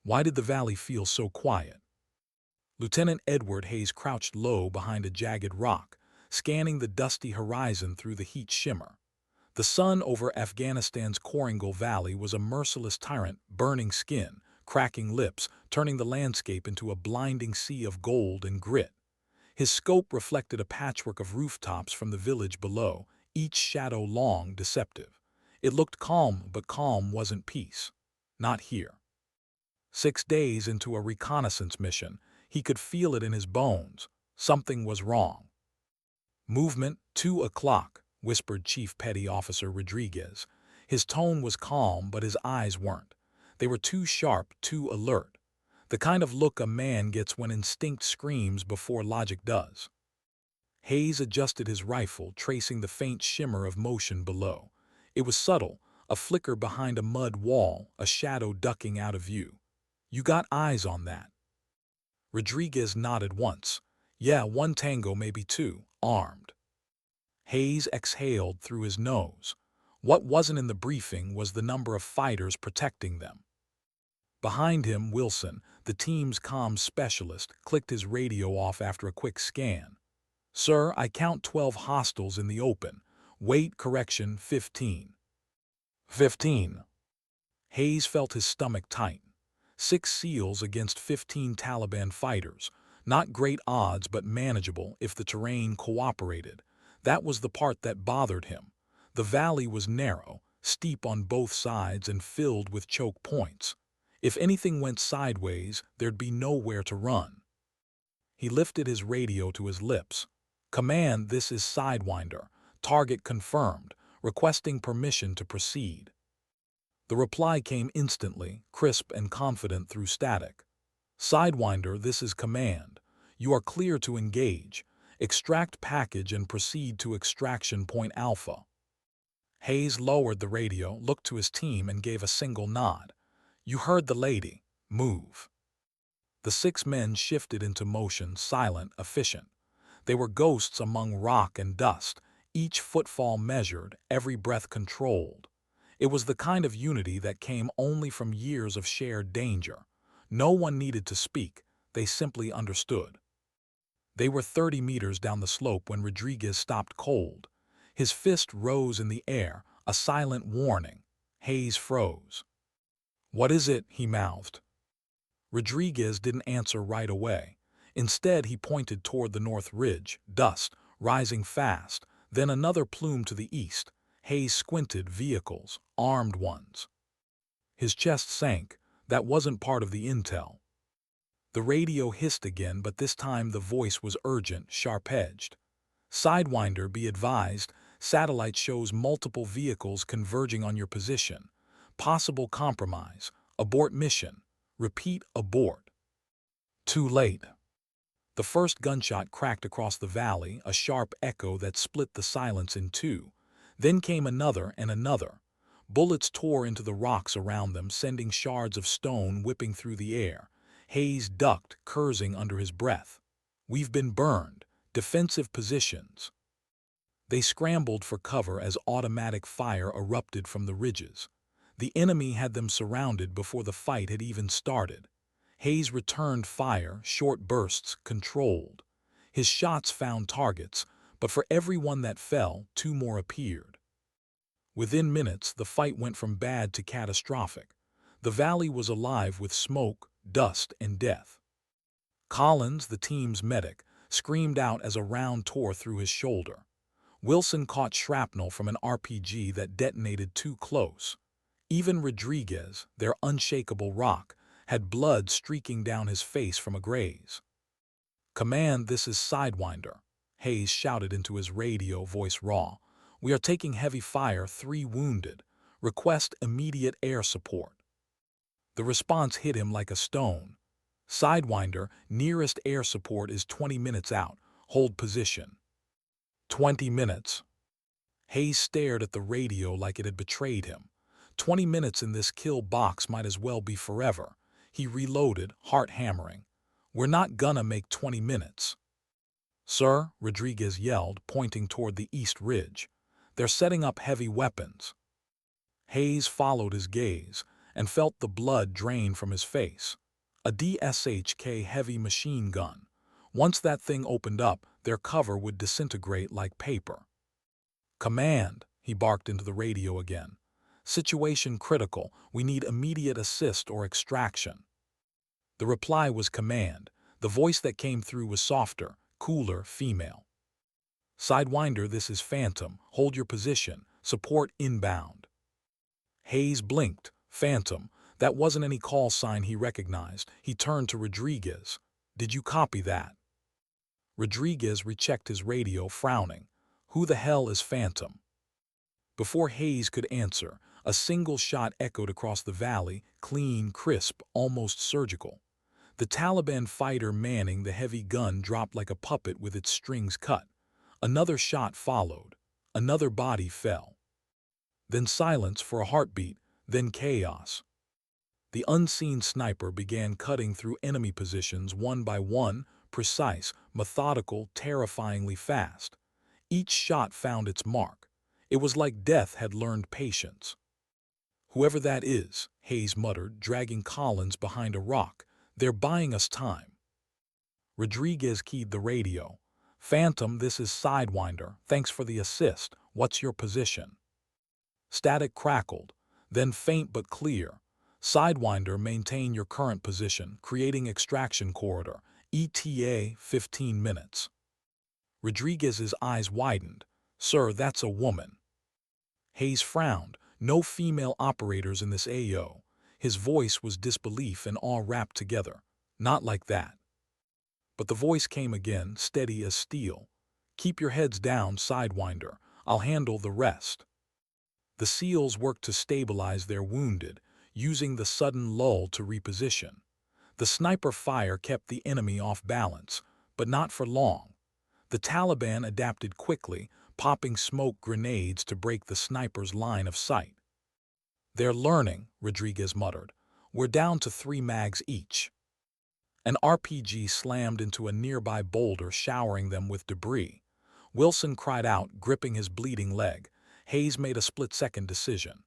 Why did the valley feel so quiet? Lieutenant Edward Hayes crouched low behind a jagged rock, scanning the dusty horizon through the heat shimmer. The sun over Afghanistan's Korangal Valley was a merciless tyrant, burning skin, cracking lips, turning the landscape into a blinding sea of gold and grit. His scope reflected a patchwork of rooftops from the village below, each shadow long, deceptive. It looked calm, but calm wasn't peace. Not here. 6 days into a reconnaissance mission, he could feel it in his bones. Something was wrong. "Movement, 2 o'clock," whispered Chief Petty Officer Rodriguez. His tone was calm, but his eyes weren't. They were too sharp, too alert. The kind of look a man gets when instinct screams before logic does. Hayes adjusted his rifle, tracing the faint shimmer of motion below. It was subtle, a flicker behind a mud wall, a shadow ducking out of view. "You got eyes on that?" Rodriguez nodded once. "Yeah, one tango, maybe two, armed." Hayes exhaled through his nose. What wasn't in the briefing was the number of fighters protecting them. Behind him, Wilson, the team's comms specialist, clicked his radio off after a quick scan. "Sir, I count 12 hostiles in the open. Weight correction 15. 15. Hayes felt his stomach tighten. 6 SEALs against 15 Taliban fighters. Not great odds, but manageable if the terrain cooperated. That was the part that bothered him. The valley was narrow, steep on both sides and filled with choke points. If anything went sideways, there'd be nowhere to run. He lifted his radio to his lips. "Command, this is Sidewinder. Target confirmed. Requesting permission to proceed." The reply came instantly, crisp and confident through static. "Sidewinder, this is command. You are clear to engage. Extract package and proceed to extraction point Alpha." Hayes lowered the radio, looked to his team, and gave a single nod. "You heard the lady. Move." The 6 men shifted into motion, silent, efficient. They were ghosts among rock and dust, each footfall measured, every breath controlled. It was the kind of unity that came only from years of shared danger. No one needed to speak, they simply understood. They were 30 meters down the slope when Rodriguez stopped cold. His fist rose in the air, a silent warning. Hayes froze. "What is it?" he mouthed. Rodriguez didn't answer right away. Instead, he pointed toward the north ridge, dust, rising fast, then another plume to the east. Hayes squinted. Vehicles, armed ones. His chest sank. That wasn't part of the intel. The radio hissed again, but this time the voice was urgent, sharp-edged. "Sidewinder, be advised, satellite shows multiple vehicles converging on your position. Possible compromise. Abort mission. Repeat, abort." Too late. The first gunshot cracked across the valley, a sharp echo that split the silence in two. Then came another and another. Bullets tore into the rocks around them, sending shards of stone whipping through the air. Hayes ducked, cursing under his breath. "We've been burned. Defensive positions." They scrambled for cover as automatic fire erupted from the ridges. The enemy had them surrounded before the fight had even started. Hayes returned fire, short bursts, controlled. His shots found targets, but for every one that fell, 2 more appeared. Within minutes, the fight went from bad to catastrophic. The valley was alive with smoke, dust, and death. Collins, the team's medic, screamed out as a round tore through his shoulder. Wilson caught shrapnel from an RPG that detonated too close. Even Rodriguez, their unshakable rock, had blood streaking down his face from a graze. "Command, this is Sidewinder," Hayes shouted into his radio, voice raw. "We are taking heavy fire, 3 wounded. Request immediate air support." The response hit him like a stone. "Sidewinder, nearest air support is 20 minutes out. Hold position." 20 minutes. Hayes stared at the radio like it had betrayed him. 20 minutes in this kill box might as well be forever. He reloaded, heart hammering. "We're not gonna make 20 minutes." "Sir," Rodriguez yelled, pointing toward the east ridge. "They're setting up heavy weapons." Hayes followed his gaze. and felt the blood drain from his face. A DSHK heavy machine gun. Once that thing opened up, their cover would disintegrate like paper. "Command," he barked into the radio again. "Situation critical. We need immediate assist or extraction." The reply was command. The voice that came through was softer, cooler, female. "Sidewinder, this is Phantom. Hold your position. Support inbound." Hayes blinked. Phantom. That wasn't any call sign he recognized. He turned to Rodriguez. "Did you copy that?" Rodriguez rechecked his radio, frowning. "Who the hell is Phantom?" Before Hayes could answer, a single shot echoed across the valley, clean, crisp, almost surgical. The Taliban fighter manning the heavy gun dropped like a puppet with its strings cut. Another shot followed. Another body fell. Then silence for a heartbeat, then chaos. The unseen sniper began cutting through enemy positions one by one, precise, methodical, terrifyingly fast. Each shot found its mark. It was like death had learned patience. "Whoever that is," Hayes muttered, dragging Collins behind a rock, "they're buying us time." Rodriguez keyed the radio. "Phantom, this is Sidewinder. Thanks for the assist. What's your position?" Static crackled, then faint but clear. "Sidewinder, maintain your current position, creating extraction corridor. ETA 15 minutes. Rodriguez's eyes widened. "Sir, that's a woman." Hayes frowned. No female operators in this AO. His voice was disbelief and awe wrapped together. "Not like that." But the voice came again, steady as steel. "Keep your heads down, Sidewinder. I'll handle the rest." The SEALs worked to stabilize their wounded, using the sudden lull to reposition. The sniper fire kept the enemy off balance, but not for long. The Taliban adapted quickly, popping smoke grenades to break the sniper's line of sight. "They're learning," Rodriguez muttered. "We're down to 3 mags each." An RPG slammed into a nearby boulder, showering them with debris. Wilson cried out, gripping his bleeding leg. Hayes made a split-second decision.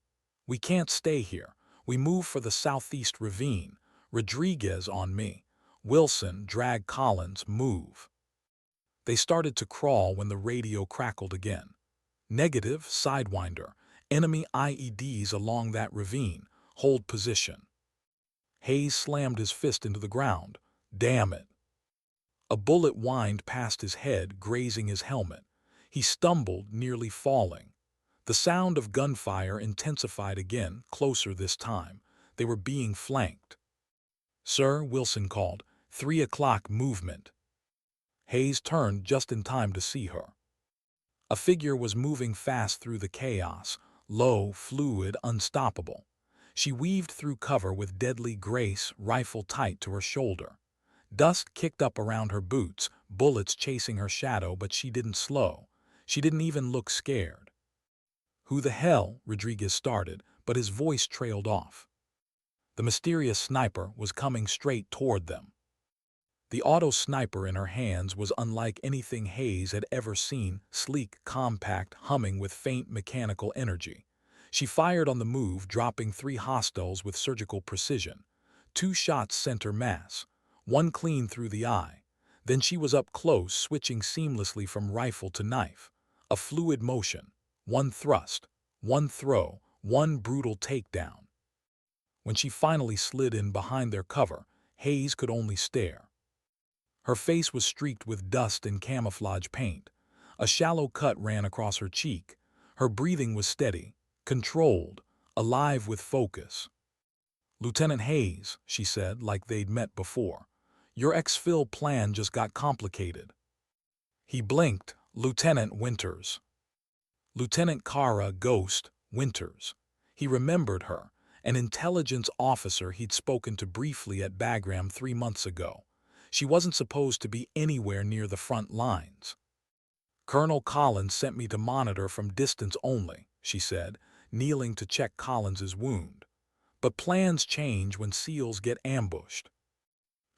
"We can't stay here. We move for the southeast ravine. Rodriguez on me. Wilson, drag Collins, move." They started to crawl when the radio crackled again. "Negative, Sidewinder. Enemy IEDs along that ravine. Hold position." Hayes slammed his fist into the ground. "Damn it." A bullet whined past his head, grazing his helmet. He stumbled, nearly falling. The sound of gunfire intensified again, closer this time. They were being flanked. "Sir," Wilson called, 3 o'clock movement." Hayes turned just in time to see her. A figure was moving fast through the chaos, low, fluid, unstoppable. She weaved through cover with deadly grace, rifle tight to her shoulder. Dust kicked up around her boots, bullets chasing her shadow, but she didn't slow. She didn't even look scared. "Who the hell?" Rodriguez started, but his voice trailed off. The mysterious sniper was coming straight toward them. The auto sniper in her hands was unlike anything Hayes had ever seen, sleek, compact, humming with faint mechanical energy. She fired on the move, dropping 3 hostiles with surgical precision. 2 shots sent her mass, one clean through the eye. Then she was up close, switching seamlessly from rifle to knife. A fluid motion. One thrust, one throw, one brutal takedown. When she finally slid in behind their cover, Hayes could only stare. Her face was streaked with dust and camouflage paint. A shallow cut ran across her cheek. Her breathing was steady, controlled, alive with focus. "Lieutenant Hayes," she said, like they'd met before, "your exfil plan just got complicated." He blinked. "Lieutenant Winters." Lieutenant Kara Ghost Winters. He remembered her, an intelligence officer he'd spoken to briefly at Bagram 3 months ago. She wasn't supposed to be anywhere near the front lines. "Colonel Collins sent me to monitor from distance only," she said, kneeling to check Collins's wound. "But plans change when SEALs get ambushed."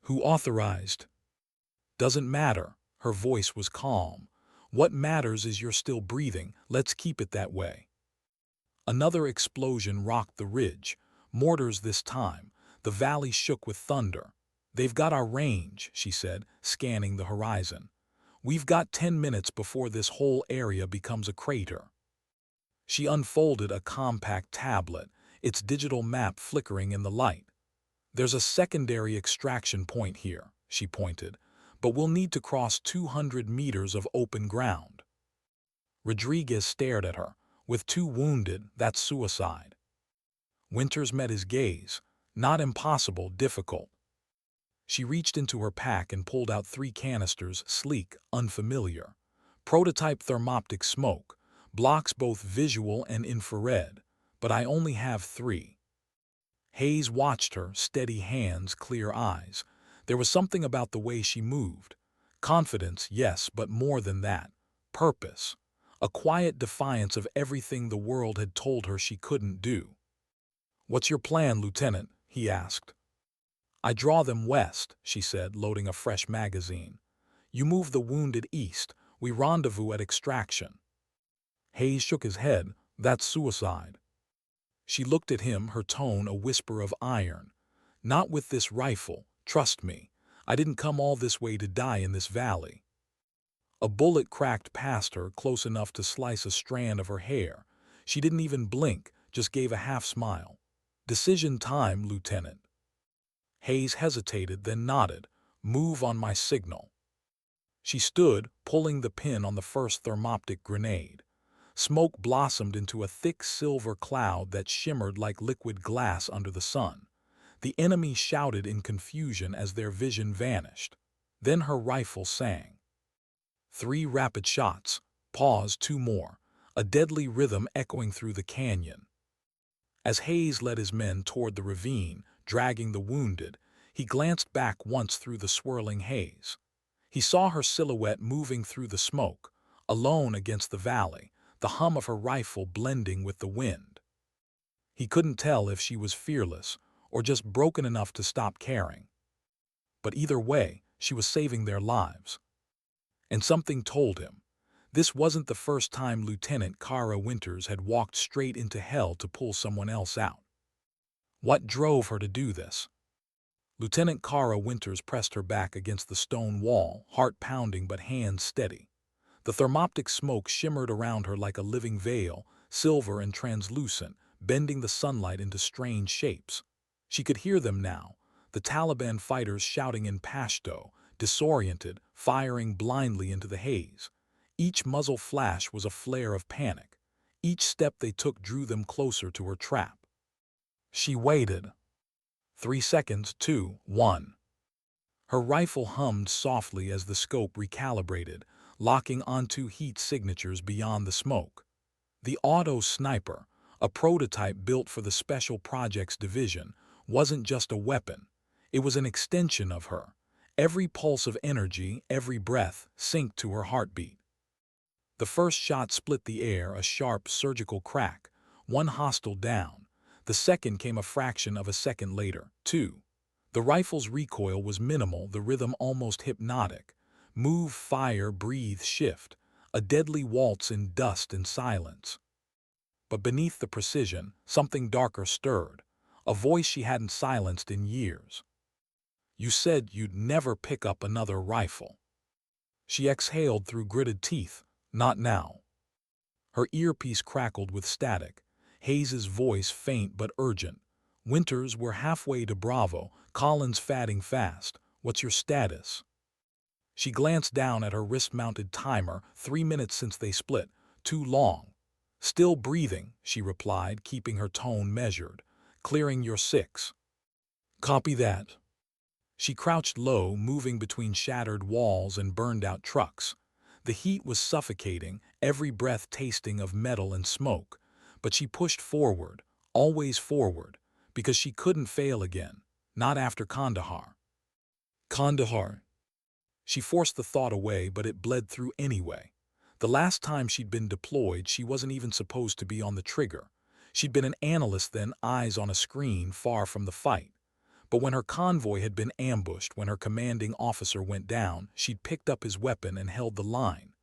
"Who authorized?" "Doesn't matter." Her voice was calm. "What matters is you're still breathing. Let's keep it that way." Another explosion rocked the ridge. Mortars this time. The valley shook with thunder. "They've got our range," she said, scanning the horizon. "We've got 10 minutes before this whole area becomes a crater." She unfolded a compact tablet, its digital map flickering in the light. "There's a secondary extraction point here," she pointed, "but we'll need to cross 200 meters of open ground." Rodriguez stared at her. "With 2 wounded, that's suicide." Winters met his gaze. "Not impossible, difficult." She reached into her pack and pulled out 3 canisters, sleek, unfamiliar. "Prototype thermoptic smoke. Blocks both visual and infrared. But I only have 3. Hayes watched her, steady hands, clear eyes. There was something about the way she moved. Confidence, yes, but more than that. Purpose. A quiet defiance of everything the world had told her she couldn't do. "What's your plan, Lieutenant?" he asked. "I draw them west," she said, loading a fresh magazine. "You move the wounded east. We rendezvous at extraction." Hayes shook his head. "That's suicide." She looked at him, her tone a whisper of iron. "Not with this rifle. Trust me. I didn't come all this way to die in this valley." A bullet cracked past her, close enough to slice a strand of her hair. She didn't even blink, just gave a half smile. "Decision time, Lieutenant." Hayes hesitated, then nodded. "Move on my signal." She stood, pulling the pin on the first thermoptic grenade. Smoke blossomed into a thick silver cloud that shimmered like liquid glass under the sun. The enemy shouted in confusion as their vision vanished. Then her rifle sang. 3 rapid shots. Pause, 2 more. A deadly rhythm echoing through the canyon. As Hayes led his men toward the ravine, dragging the wounded, he glanced back once through the swirling haze. He saw her silhouette moving through the smoke, alone against the valley, the hum of her rifle blending with the wind. He couldn't tell if she was fearless or just broken enough to stop caring. But either way, she was saving their lives. And something told him. This wasn't the first time Lieutenant Kara Winters had walked straight into hell to pull someone else out. What drove her to do this? Lieutenant Kara Winters pressed her back against the stone wall, heart pounding but hands steady. The thermoptic smoke shimmered around her like a living veil, silver and translucent, bending the sunlight into strange shapes. She could hear them now, the Taliban fighters shouting in Pashto, disoriented, firing blindly into the haze. Each muzzle flash was a flare of panic. Each step they took drew them closer to her trap. She waited. 3 seconds, 2, 1. Her rifle hummed softly as the scope recalibrated, locking onto heat signatures beyond the smoke. The auto sniper, a prototype built for the Special Projects Division, wasn't just a weapon. It was an extension of her. Every pulse of energy, every breath, synced to her heartbeat. The first shot split the air, a sharp, surgical crack. 1 hostile down. The second came a fraction of a second later, 2. The rifle's recoil was minimal, the rhythm almost hypnotic. Move, fire, breathe, shift. A deadly waltz in dust and silence. But beneath the precision, something darker stirred. A voice she hadn't silenced in years. "You said you'd never pick up another rifle." She exhaled through gritted teeth. "Not now." Her earpiece crackled with static. Hayes's voice faint but urgent. "Winters, we're halfway to Bravo. Collins fatting fast. What's your status?" She glanced down at her wrist-mounted timer. 3 minutes since they split. Too long. "Still breathing," she replied, keeping her tone measured. "Clearing your 6." "Copy that." She crouched low, moving between shattered walls and burned-out trucks. The heat was suffocating, every breath tasting of metal and smoke. But she pushed forward, always forward, because she couldn't fail again, not after Kandahar. Kandahar. She forced the thought away, but it bled through anyway. The last time she'd been deployed, she wasn't even supposed to be on the trigger. She'd been an analyst then, eyes on a screen, far from the fight. But when her convoy had been ambushed, when her commanding officer went down, she'd picked up his weapon and held the line.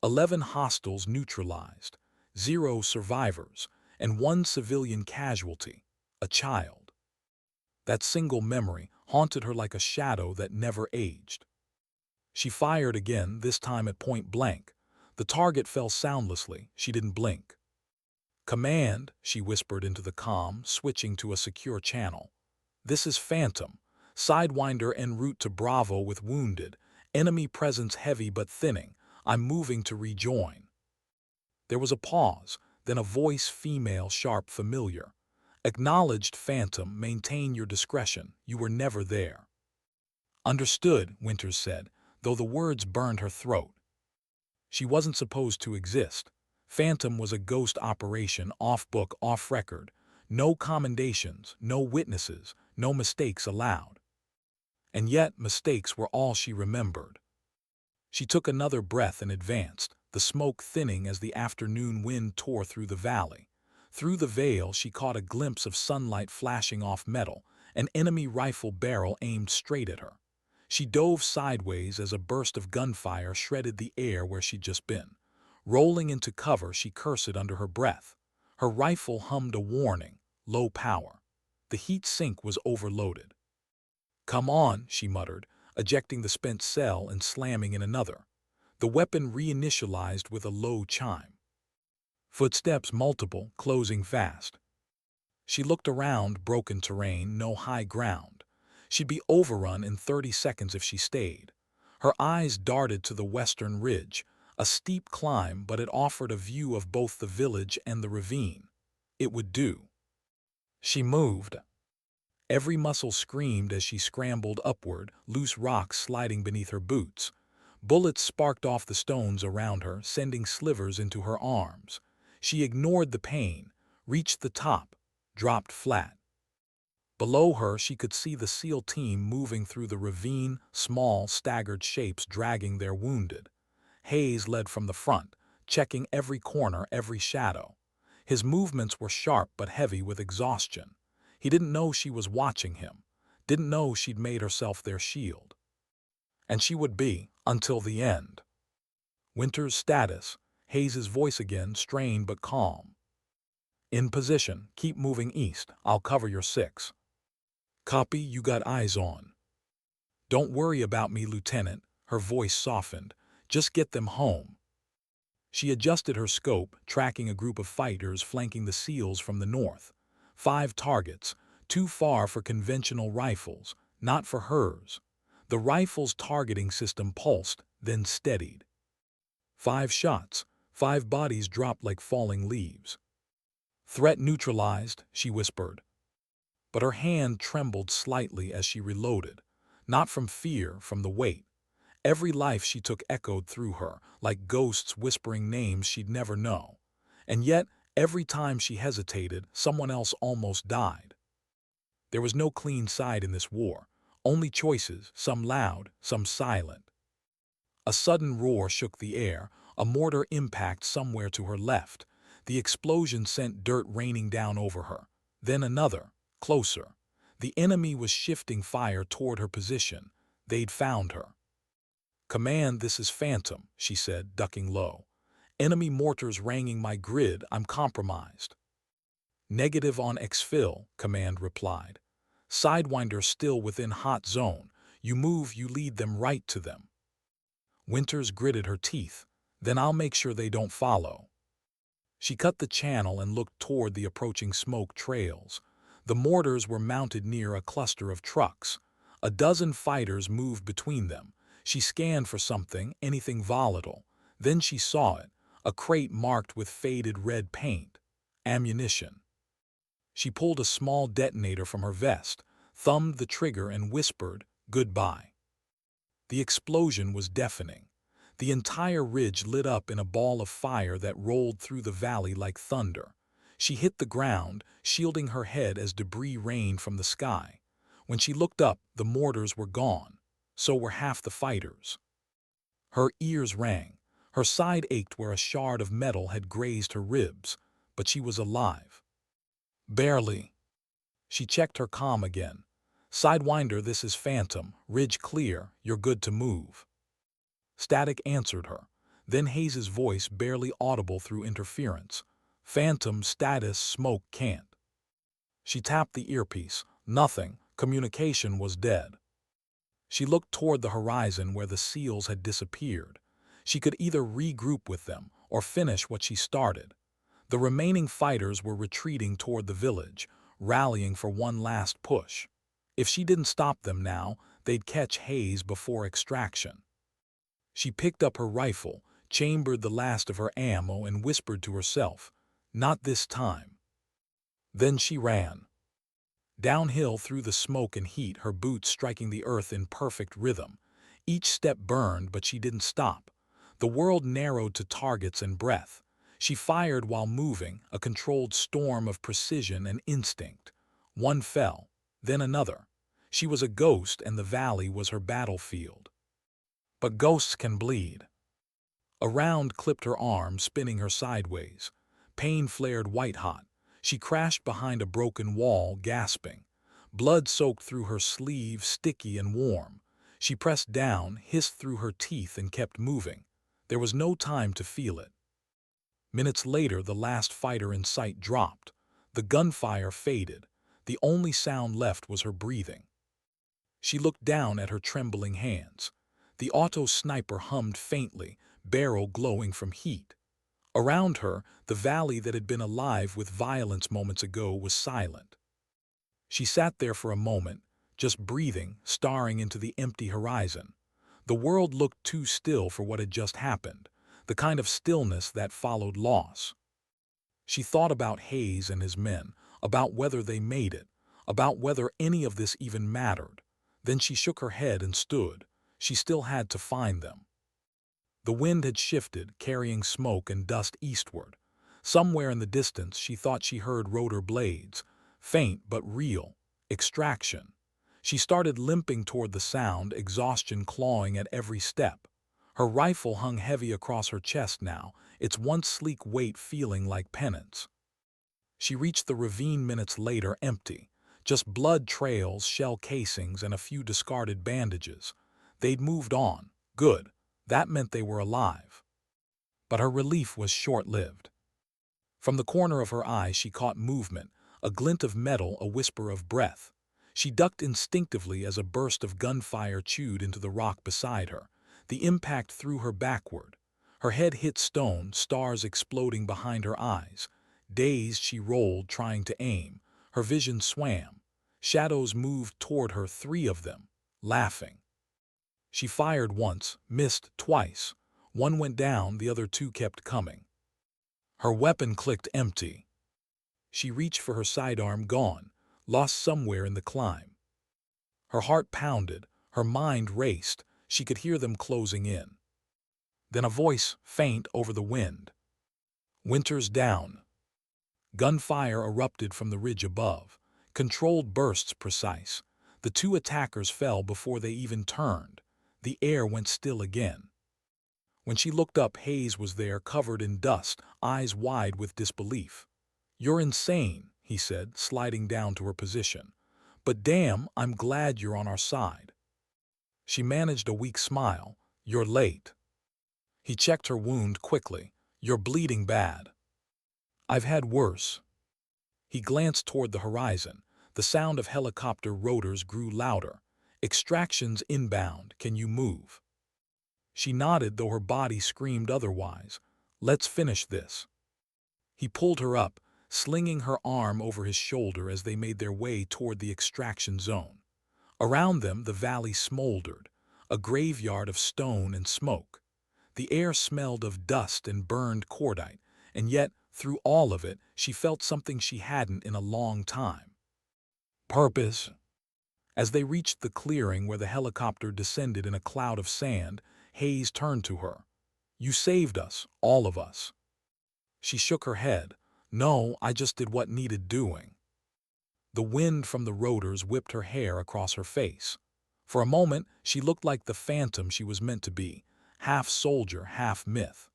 11 hostiles neutralized, 0 survivors, and 1 civilian casualty. a child. That single memory haunted her like a shadow that never aged. She fired again, this time at point blank. The target fell soundlessly. She didn't blink. "Command," she whispered into the comm, switching to a secure channel. "This is Phantom. Sidewinder en route to Bravo with wounded. Enemy presence heavy but thinning. I'm moving to rejoin." There was a pause, then a voice, female, sharp, familiar. "Acknowledged, Phantom. Maintain your discretion. You were never there." "Understood," Winters said, though the words burned her throat. She wasn't supposed to exist. Phantom was a ghost operation, off-book, off-record. No commendations, no witnesses, no mistakes allowed. And yet mistakes were all she remembered. She took another breath and advanced, the smoke thinning as the afternoon wind tore through the valley. Through the veil she caught a glimpse of sunlight flashing off metal, an enemy rifle barrel aimed straight at her. She dove sideways as a burst of gunfire shredded the air where she'd just been. Rolling into cover, she cursed under her breath. Her rifle hummed a warning, low power. The heat sink was overloaded. "Come on," she muttered, ejecting the spent cell and slamming in another. The weapon reinitialized with a low chime. Footsteps multiple, closing fast. She looked around, broken terrain, no high ground. She'd be overrun in 30 seconds if she stayed. Her eyes darted to the western ridge, a steep climb, but it offered a view of both the village and the ravine. It would do. She moved. Every muscle screamed as she scrambled upward, loose rocks sliding beneath her boots. Bullets sparked off the stones around her, sending slivers into her arms. She ignored the pain, reached the top, dropped flat. Below her she could see the SEAL team moving through the ravine, small, staggered shapes dragging their wounded. Hayes led from the front, checking every corner, every shadow. His movements were sharp but heavy with exhaustion. He didn't know she was watching him, didn't know she'd made herself their shield. And she would be, until the end. Winter's status, Hayes' voice again, strained but calm. "In position, keep moving east, I'll cover your 6. "Copy, you got eyes on." "Don't worry about me, Lieutenant," her voice softened. "Just get them home." She adjusted her scope, tracking a group of fighters flanking the SEALs from the north. 5 targets, too far for conventional rifles, not for hers. The rifle's targeting system pulsed, then steadied. 5 shots, 5 bodies dropped like falling leaves. "Threat neutralized," she whispered. But her hand trembled slightly as she reloaded, not from fear, from the weight. Every life she took echoed through her, like ghosts whispering names she'd never know. And yet, every time she hesitated, someone else almost died. There was no clean side in this war, only choices, some loud, some silent. A sudden roar shook the air, a mortar impact somewhere to her left. The explosion sent dirt raining down over her. Then another, closer. The enemy was shifting fire toward her position. They'd found her. "Command, this is Phantom," she said, ducking low. "Enemy mortars ranging my grid, I'm compromised." "Negative on exfil," Command replied. "Sidewinder still within hot zone. You move, you lead them right to them." Winters gritted her teeth. "Then I'll make sure they don't follow." She cut the channel and looked toward the approaching smoke trails. The mortars were mounted near a cluster of trucks. A dozen fighters moved between them. She scanned for something, anything volatile. Then she saw it, a crate marked with faded red paint. Ammunition. She pulled a small detonator from her vest, thumbed the trigger and whispered, "Goodbye." The explosion was deafening. The entire ridge lit up in a ball of fire that rolled through the valley like thunder. She hit the ground, shielding her head as debris rained from the sky. When she looked up, the mortars were gone. So were half the fighters. Her ears rang. Her side ached where a shard of metal had grazed her ribs, but she was alive. Barely. She checked her comm again. "Sidewinder, this is Phantom. Ridge clear. You're good to move." Static answered her. Then Hayes' voice, barely audible through interference. "Phantom, status, smoke, can't." She tapped the earpiece. Nothing. Communication was dead. She looked toward the horizon where the seals had disappeared. She could either regroup with them or finish what she started. The remaining fighters were retreating toward the village, rallying for one last push. If she didn't stop them now, they'd catch Hayes before extraction. She picked up her rifle, chambered the last of her ammo, and whispered to herself, "Not this time." Then she ran. Downhill through the smoke and heat, her boots striking the earth in perfect rhythm. Each step burned, but she didn't stop. The world narrowed to targets and breath. She fired while moving, a controlled storm of precision and instinct. One fell, then another. She was a ghost, and the valley was her battlefield. But ghosts can bleed. A round clipped her arm, spinning her sideways. Pain flared white-hot. She crashed behind a broken wall, gasping. Blood soaked through her sleeve, sticky and warm. She pressed down, hissed through her teeth, and kept moving. There was no time to feel it. Minutes later, the last fighter in sight dropped. The gunfire faded. The only sound left was her breathing. She looked down at her trembling hands. The auto sniper hummed faintly, barrel glowing from heat. Around her, the valley that had been alive with violence moments ago was silent. She sat there for a moment, just breathing, staring into the empty horizon. The world looked too still for what had just happened, the kind of stillness that followed loss. She thought about Hayes and his men, about whether they made it, about whether any of this even mattered. Then she shook her head and stood. She still had to find them. The wind had shifted, carrying smoke and dust eastward. Somewhere in the distance, she thought she heard rotor blades, faint but real. Extraction. She started limping toward the sound, exhaustion clawing at every step. Her rifle hung heavy across her chest now, its once sleek weight feeling like penance. She reached the ravine minutes later, empty. Just blood trails, shell casings, and a few discarded bandages. They'd moved on. Good. That meant they were alive. But her relief was short-lived. From the corner of her eye she caught movement, a glint of metal, a whisper of breath. She ducked instinctively as a burst of gunfire chewed into the rock beside her. The impact threw her backward. Her head hit stone, stars exploding behind her eyes. Dazed, she rolled, trying to aim. Her vision swam. Shadows moved toward her, 3 of them, laughing. She fired once, missed twice. One went down, the other 2 kept coming. Her weapon clicked empty. She reached for her sidearm, gone, lost somewhere in the climb. Her heart pounded, her mind raced. She could hear them closing in. Then a voice, faint over the wind. "Winter's down." Gunfire erupted from the ridge above. Controlled bursts, precise. The 2 attackers fell before they even turned. The air went still again. When she looked up, Hayes was there, covered in dust, eyes wide with disbelief. "You're insane," he said, sliding down to her position. "But damn, I'm glad you're on our side." She managed a weak smile. "You're late." He checked her wound quickly. "You're bleeding bad." "I've had worse." He glanced toward the horizon. The sound of helicopter rotors grew louder. "Extraction's inbound. Can you move?" She nodded, though her body screamed otherwise. "Let's finish this." He pulled her up, slinging her arm over his shoulder as they made their way toward the extraction zone. Around them, the valley smoldered, a graveyard of stone and smoke. The air smelled of dust and burned cordite, and yet, through all of it, she felt something she hadn't in a long time. Purpose. As they reached the clearing where the helicopter descended in a cloud of sand, Hayes turned to her. "You saved us, all of us." She shook her head. "No, I just did what needed doing." The wind from the rotors whipped her hair across her face. For a moment, she looked like the phantom she was meant to be, half soldier, half myth.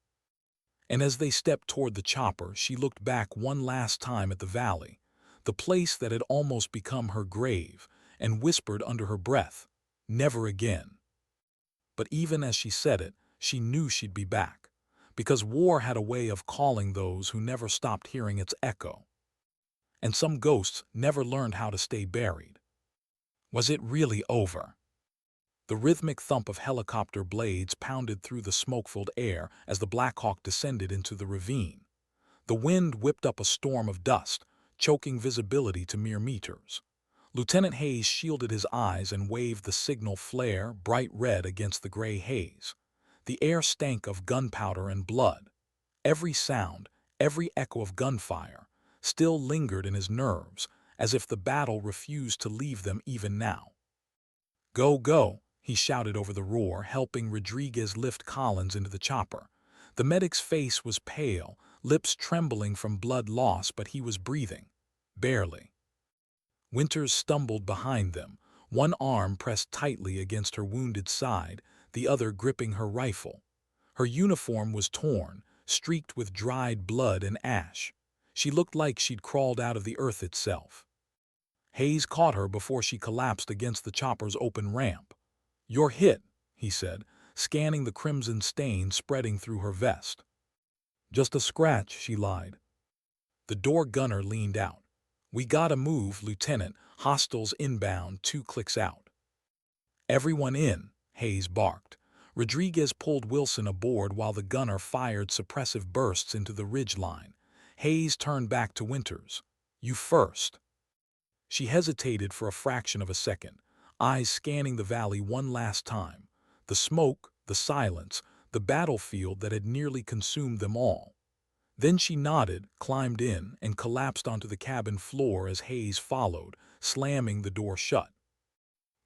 And as they stepped toward the chopper, she looked back one last time at the valley, the place that had almost become her grave, and whispered under her breath, "Never again." But even as she said it, she knew she'd be back, because war had a way of calling those who never stopped hearing its echo. And some ghosts never learned how to stay buried. Was it really over? The rhythmic thump of helicopter blades pounded through the smoke-filled air as the Black Hawk descended into the ravine. The wind whipped up a storm of dust, choking visibility to mere meters. Lieutenant Hayes shielded his eyes and waved the signal flare bright red against the gray haze. The air stank of gunpowder and blood. Every sound, every echo of gunfire, still lingered in his nerves, as if the battle refused to leave them even now. "Go, go," he shouted over the roar, helping Rodriguez lift Collins into the chopper. The medic's face was pale, lips trembling from blood loss, but he was breathing. Barely. Winters stumbled behind them, one arm pressed tightly against her wounded side, the other gripping her rifle. Her uniform was torn, streaked with dried blood and ash. She looked like she'd crawled out of the earth itself. Hayes caught her before she collapsed against the chopper's open ramp. "You're hit," he said, scanning the crimson stain spreading through her vest. "Just a scratch," she lied. The door gunner leaned out. "We gotta move, Lieutenant. Hostiles inbound, 2 clicks out." "Everyone in," Hayes barked. Rodriguez pulled Wilson aboard while the gunner fired suppressive bursts into the ridge line. Hayes turned back to Winters. "You first." She hesitated for a fraction of a second, eyes scanning the valley one last time. The smoke, the silence, the battlefield that had nearly consumed them all. Then she nodded, climbed in, and collapsed onto the cabin floor as Hayes followed, slamming the door shut.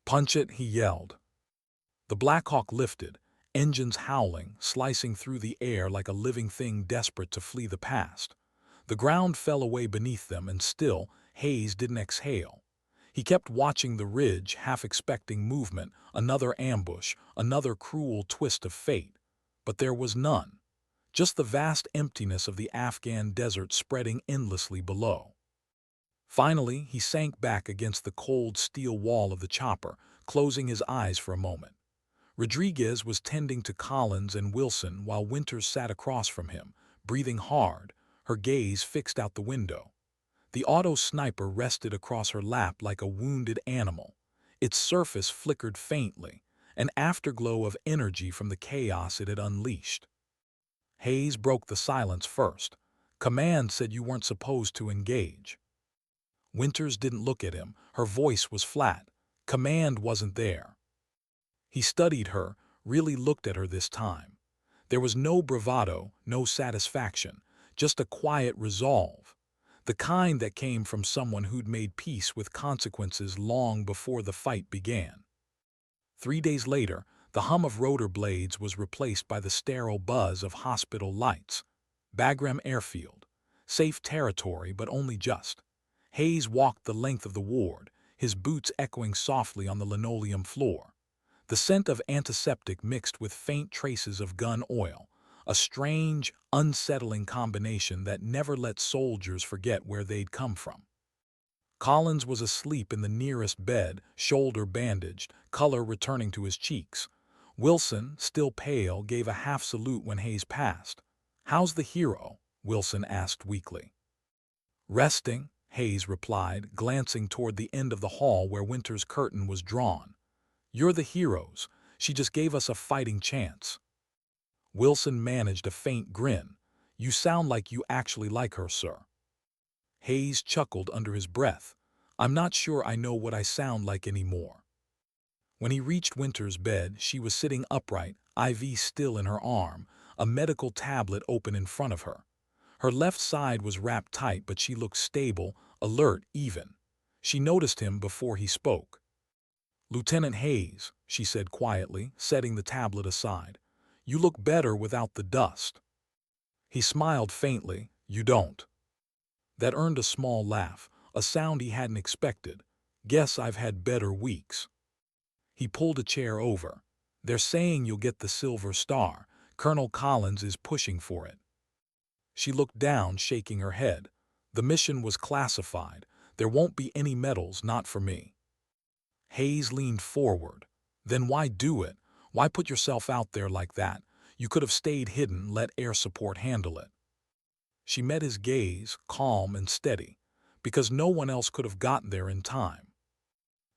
"Punch it," he yelled. The Black Hawk lifted, engines howling, slicing through the air like a living thing desperate to flee the past. The ground fell away beneath them, and still, Hayes didn't exhale. He kept watching the ridge, half expecting movement, another ambush, another cruel twist of fate. But there was none. Just the vast emptiness of the Afghan desert spreading endlessly below. Finally, he sank back against the cold steel wall of the chopper, closing his eyes for a moment. Rodriguez was tending to Collins and Wilson while Winters sat across from him, breathing hard, her gaze fixed out the window. The auto sniper rested across her lap like a wounded animal. Its surface flickered faintly, an afterglow of energy from the chaos it had unleashed. Hayes broke the silence first. "Command said you weren't supposed to engage." Winters didn't look at him. Her voice was flat. Command wasn't there. He studied her, really looked at her this time. There was no bravado, no satisfaction, just a quiet resolve. The kind that came from someone who'd made peace with consequences long before the fight began. 3 days later, the hum of rotor blades was replaced by the sterile buzz of hospital lights. Bagram Airfield. Safe territory, but only just. Hayes walked the length of the ward, his boots echoing softly on the linoleum floor. The scent of antiseptic mixed with faint traces of gun oil, a strange, unsettling combination that never let soldiers forget where they'd come from. Collins was asleep in the nearest bed, shoulder bandaged, color returning to his cheeks. Wilson, still pale, gave a half salute when Hayes passed. "How's the hero?" Wilson asked weakly. "Resting," Hayes replied, glancing toward the end of the hall where Winter's curtain was drawn. "You're the heroes. She just gave us a fighting chance." Wilson managed a faint grin. "You sound like you actually like her, sir." Hayes chuckled under his breath. "I'm not sure I know what I sound like anymore." When he reached Winter's bed, she was sitting upright, IV still in her arm, a medical tablet open in front of her. Her left side was wrapped tight, but she looked stable, alert even. She noticed him before he spoke. "Lieutenant Hayes," she said quietly, setting the tablet aside. "You look better without the dust." He smiled faintly. "You don't." That earned a small laugh, a sound he hadn't expected. "Guess I've had better weeks." He pulled a chair over. "They're saying you'll get the Silver Star. Colonel Collins is pushing for it." She looked down, shaking her head. "The mission was classified. There won't be any medals, not for me." Hayes leaned forward. "Then why do it? Why put yourself out there like that? You could have stayed hidden, let air support handle it." She met his gaze, calm and steady. because no one else could have gotten there in time.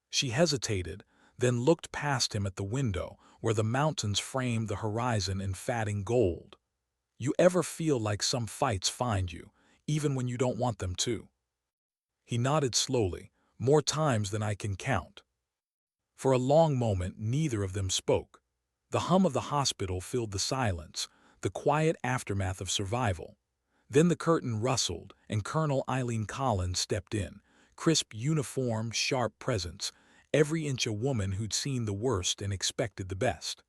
She hesitated, then looked past him at the window where the mountains framed the horizon in fatting gold. You ever feel like some fights find you, even when you don't want them to? He nodded slowly, more times than I can count. For a long moment, neither of them spoke. The hum of the hospital filled the silence, the quiet aftermath of survival. Then the curtain rustled, and Colonel Eileen Collins stepped in, crisp uniform, sharp presence, every inch a woman who'd seen the worst and expected the best.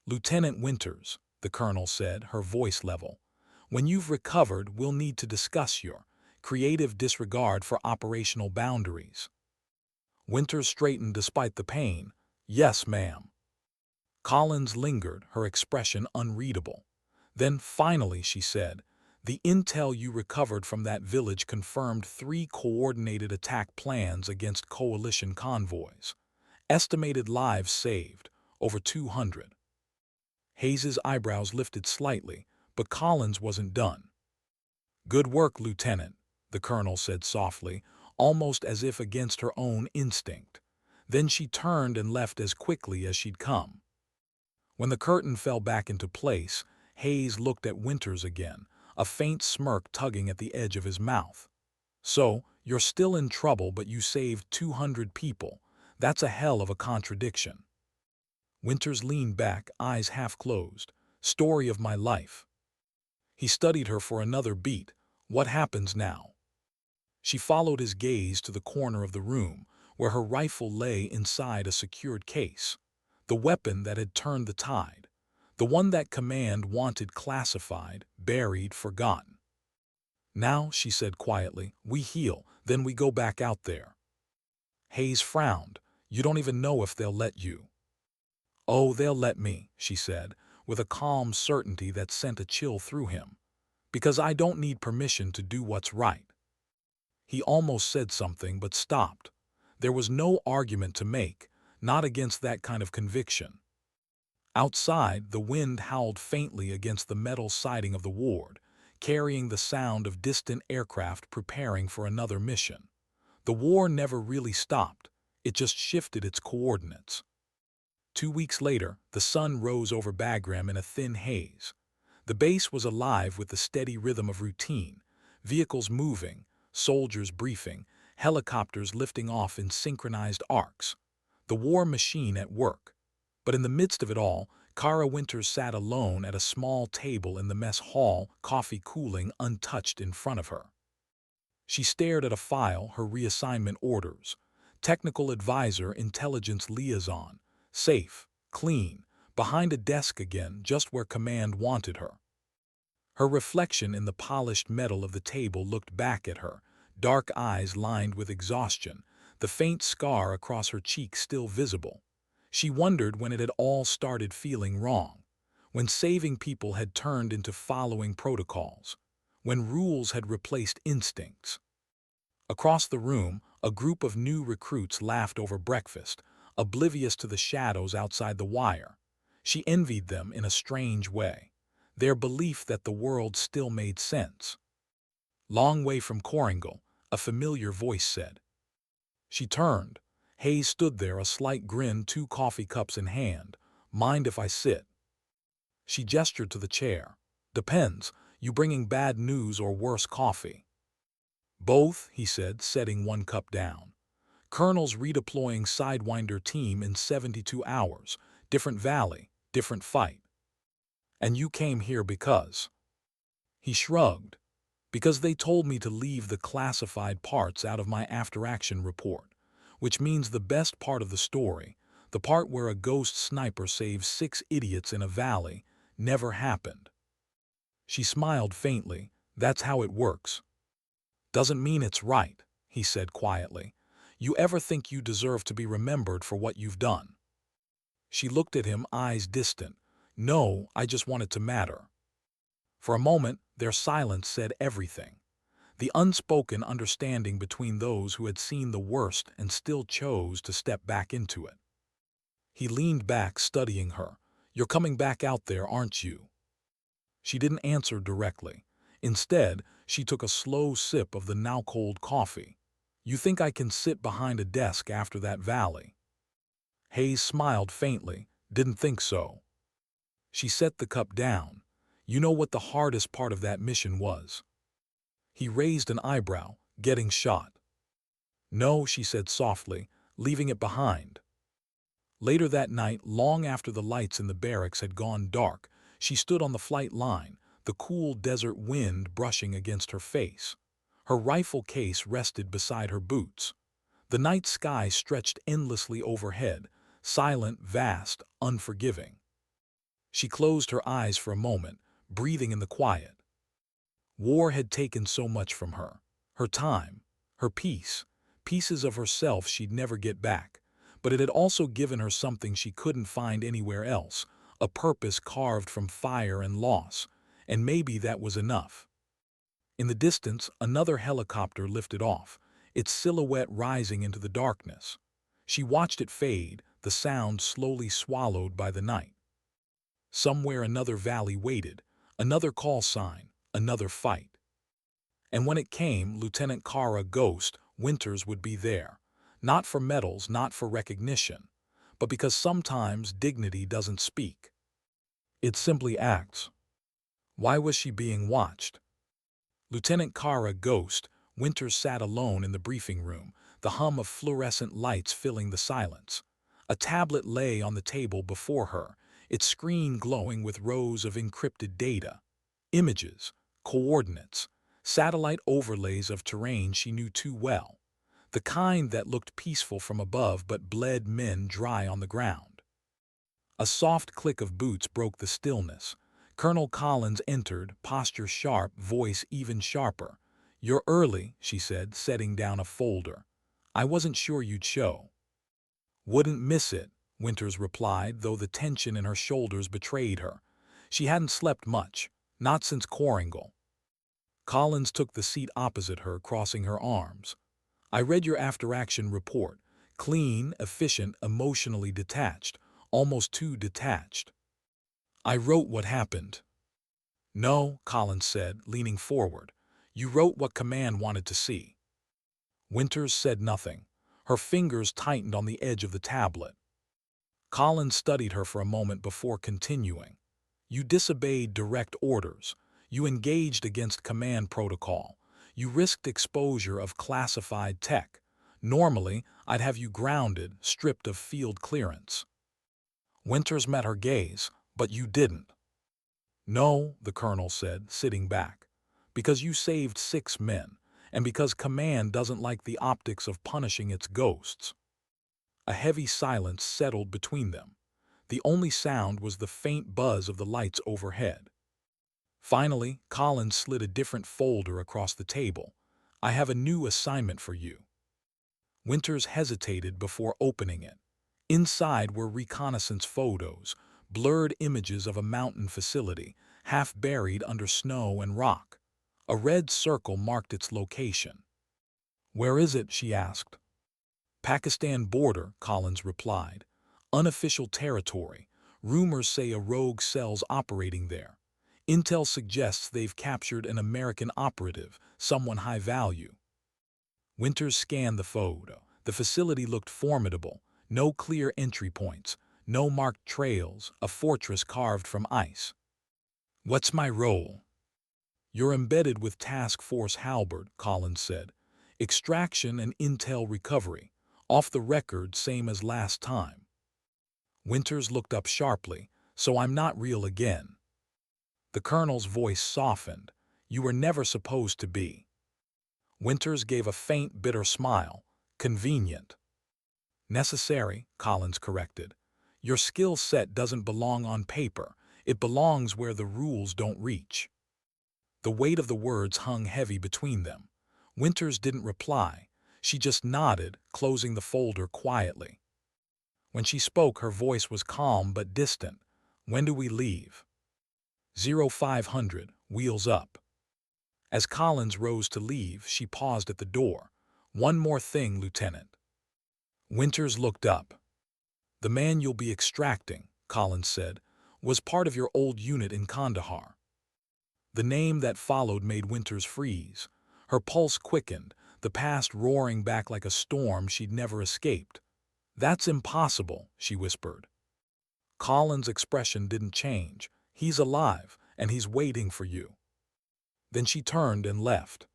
"Lieutenant Winters," the colonel said, her voice level, "when you've recovered, we'll need to discuss your creative disregard for operational boundaries." Winters straightened despite the pain. "Yes, ma'am." Collins lingered, her expression unreadable. Then, finally, she said, "The intel you recovered from that village confirmed 3 coordinated attack plans against coalition convoys. Estimated lives saved, over 200. Hayes's eyebrows lifted slightly, but Collins wasn't done. "Good work, Lieutenant," the colonel said softly, almost as if against her own instinct. Then she turned and left as quickly as she'd come. When the curtain fell back into place, Hayes looked at Winters again, a faint smirk tugging at the edge of his mouth. "So, you're still in trouble, but you saved 200 people. That's a hell of a contradiction." Winters leaned back, eyes half closed. "Story of my life." He studied her for another beat. "What happens now?" She followed his gaze to the corner of the room, where her rifle lay inside a secured case. The weapon that had turned the tide. The one that command wanted classified, buried, forgotten. "Now," she said quietly, "we heal, then we go back out there." Hayes frowned. "You don't even know if they'll let you." "Oh, they'll let me," she said, with a calm certainty that sent a chill through him. "Because I don't need permission to do what's right." He almost said something, but stopped. There was no argument to make, not against that kind of conviction. Outside, the wind howled faintly against the metal siding of the ward, carrying the sound of distant aircraft preparing for another mission. The war never really stopped, it just shifted its coordinates. 2 weeks later, the sun rose over Bagram in a thin haze. The base was alive with the steady rhythm of routine, vehicles moving, soldiers briefing, helicopters lifting off in synchronized arcs. The war machine at work. But in the midst of it all, Kara Winters sat alone at a small table in the mess hall, coffee cooling untouched in front of her. She stared at a file, her reassignment orders. Technical advisor, intelligence liaison. Safe, clean, behind a desk again, just where command wanted her. Her reflection in the polished metal of the table looked back at her, dark eyes lined with exhaustion, the faint scar across her cheek still visible. She wondered when it had all started feeling wrong, when saving people had turned into following protocols, when rules had replaced instincts. Across the room, a group of new recruits laughed over breakfast, oblivious to the shadows outside the wire. She envied them in a strange way, their belief that the world still made sense. "Long way from Coringal," a familiar voice said. She turned. Hayes stood there, a slight grin, 2 coffee cups in hand. "Mind if I sit?" She gestured to the chair. "Depends. You bringing bad news or worse coffee?" "Both," he said, setting 1 cup down. "Colonel's redeploying Sidewinder team in 72 hours. Different valley, different fight." "And you came here because—" He shrugged. "Because they told me to leave the classified parts out of my after-action report, which means the best part of the story, the part where a ghost sniper saves 6 idiots in a valley, never happened." She smiled faintly. "That's how it works." "Doesn't mean it's right," he said quietly. "You ever think you deserve to be remembered for what you've done?" She looked at him, eyes distant. "No, I just want it to matter." For a moment, their silence said everything. The unspoken understanding between those who had seen the worst and still chose to step back into it. He leaned back, studying her. "You're coming back out there, aren't you?" She didn't answer directly. Instead, She took a slow sip of the now-cold coffee. "You think I can sit behind a desk after that valley?" Hayes smiled faintly. "Didn't think so." She set the cup down. "You know what the hardest part of that mission was?" He raised an eyebrow. "Getting shot." "No," she said softly, "leaving it behind." Later that night, long after the lights in the barracks had gone dark, she stood on the flight line, the cool desert wind brushing against her face. Her rifle case rested beside her boots. The night sky stretched endlessly overhead, silent, vast, unforgiving. She closed her eyes for a moment, breathing in the quiet. War had taken so much from her. Her time, her peace, pieces of herself she'd never get back. But it had also given her something she couldn't find anywhere else, a purpose carved from fire and loss, and maybe that was enough. In the distance, another helicopter lifted off, its silhouette rising into the darkness. She watched it fade, the sound slowly swallowed by the night. Somewhere another valley waited, another call sign, another fight. And when it came, Lieutenant Kara Ghost Winters would be there. Not for medals, not for recognition, but because sometimes dignity doesn't speak. It simply acts. Why was she being watched? Lieutenant Kara Ghost Winters sat alone in the briefing room, the hum of fluorescent lights filling the silence. A tablet lay on the table before her, its screen glowing with rows of encrypted data. Images, coordinates, satellite overlays of terrain she knew too well. The kind that looked peaceful from above but bled men dry on the ground. A soft click of boots broke the stillness. Colonel Collins entered, posture sharp, voice even sharper. "You're early," she said, setting down a folder. "I wasn't sure you'd show." "Wouldn't miss it," Winters replied, though the tension in her shoulders betrayed her. She hadn't slept much, not since Coringal. Collins took the seat opposite her, crossing her arms. "I read your after-action report. Clean, efficient, emotionally detached, almost too detached." "I wrote what happened." "No," Collins said, leaning forward. "You wrote what command wanted to see." Winters said nothing. Her fingers tightened on the edge of the tablet. Collins studied her for a moment before continuing. "You disobeyed direct orders. You engaged against command protocol. You risked exposure of classified tech. Normally, I'd have you grounded, stripped of field clearance." Winters met her gaze, "But you didn't." "No," the colonel said, sitting back. "Because you saved 6 men, and because command doesn't like the optics of punishing its ghosts." A heavy silence settled between them. The only sound was the faint buzz of the lights overhead. Finally, Collins slid a different folder across the table. "I have a new assignment for you." Winters hesitated before opening it. Inside were reconnaissance photos, blurred images of a mountain facility, half buried under snow and rock. A red circle marked its location. "Where is it?" she asked. "Pakistan border," Collins replied. "Unofficial territory. Rumors say a rogue cell's operating there. Intel suggests they've captured an American operative, someone high value." Winters scanned the photo. The facility looked formidable. No clear entry points, no marked trails, a fortress carved from ice. "What's my role?" "You're embedded with Task Force Halberd," Collins said. "Extraction and intel recovery. Off the record, same as last time." Winters looked up sharply. "So I'm not real again." The colonel's voice softened. "You were never supposed to be." Winters gave a faint, bitter smile. "Convenient." "Necessary," Collins corrected. "Your skill set doesn't belong on paper. It belongs where the rules don't reach." The weight of the words hung heavy between them. Winters didn't reply. She just nodded, closing the folder quietly. When she spoke, her voice was calm but distant. "When do we leave?" 0500, wheels up." As Collins rose to leave, she paused at the door. "One more thing, Lieutenant." Winters looked up. "The man you'll be extracting," Collins said, "was part of your old unit in Kandahar." The name that followed made Winters freeze. Her pulse quickened, the past roaring back like a storm she'd never escaped. "That's impossible," she whispered. Colin's expression didn't change. "He's alive, and he's waiting for you." Then she turned and left.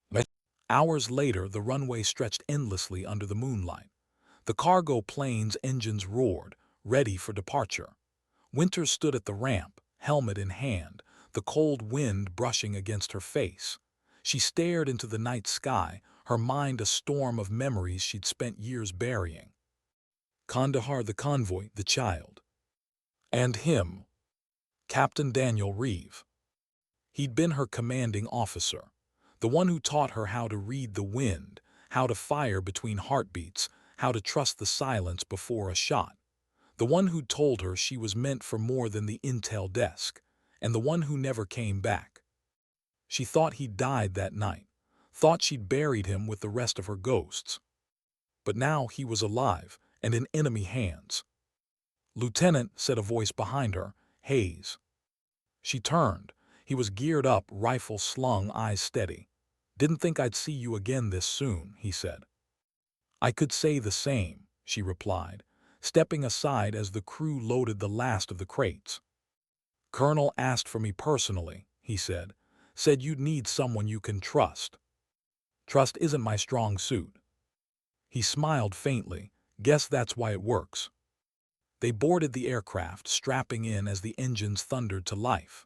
But hours later, the runway stretched endlessly under the moonlight. The cargo plane's engines roared, ready for departure. Winters stood at the ramp, helmet in hand, the cold wind brushing against her face. She stared into the night sky, her mind a storm of memories she'd spent years burying. Kandahar, the convoy, the child. And him, Captain Daniel Reeve. He'd been her commanding officer, the one who taught her how to read the wind, how to fire between heartbeats, how to trust the silence before a shot. The one who told her she was meant for more than the intel desk, and the one who never came back. She thought he'd died that night, thought she'd buried him with the rest of her ghosts. But now he was alive and in enemy hands. "Lieutenant," said a voice behind her, "Hayes." She turned. He was geared up, rifle slung, eyes steady. "Didn't think I'd see you again this soon," he said. "I could say the same," she replied, stepping aside as the crew loaded the last of the crates. "Colonel asked for me personally," he said. "Said you'd need someone you can trust." "Trust isn't my strong suit." He smiled faintly. "Guess that's why it works." They boarded the aircraft, strapping in as the engines thundered to life.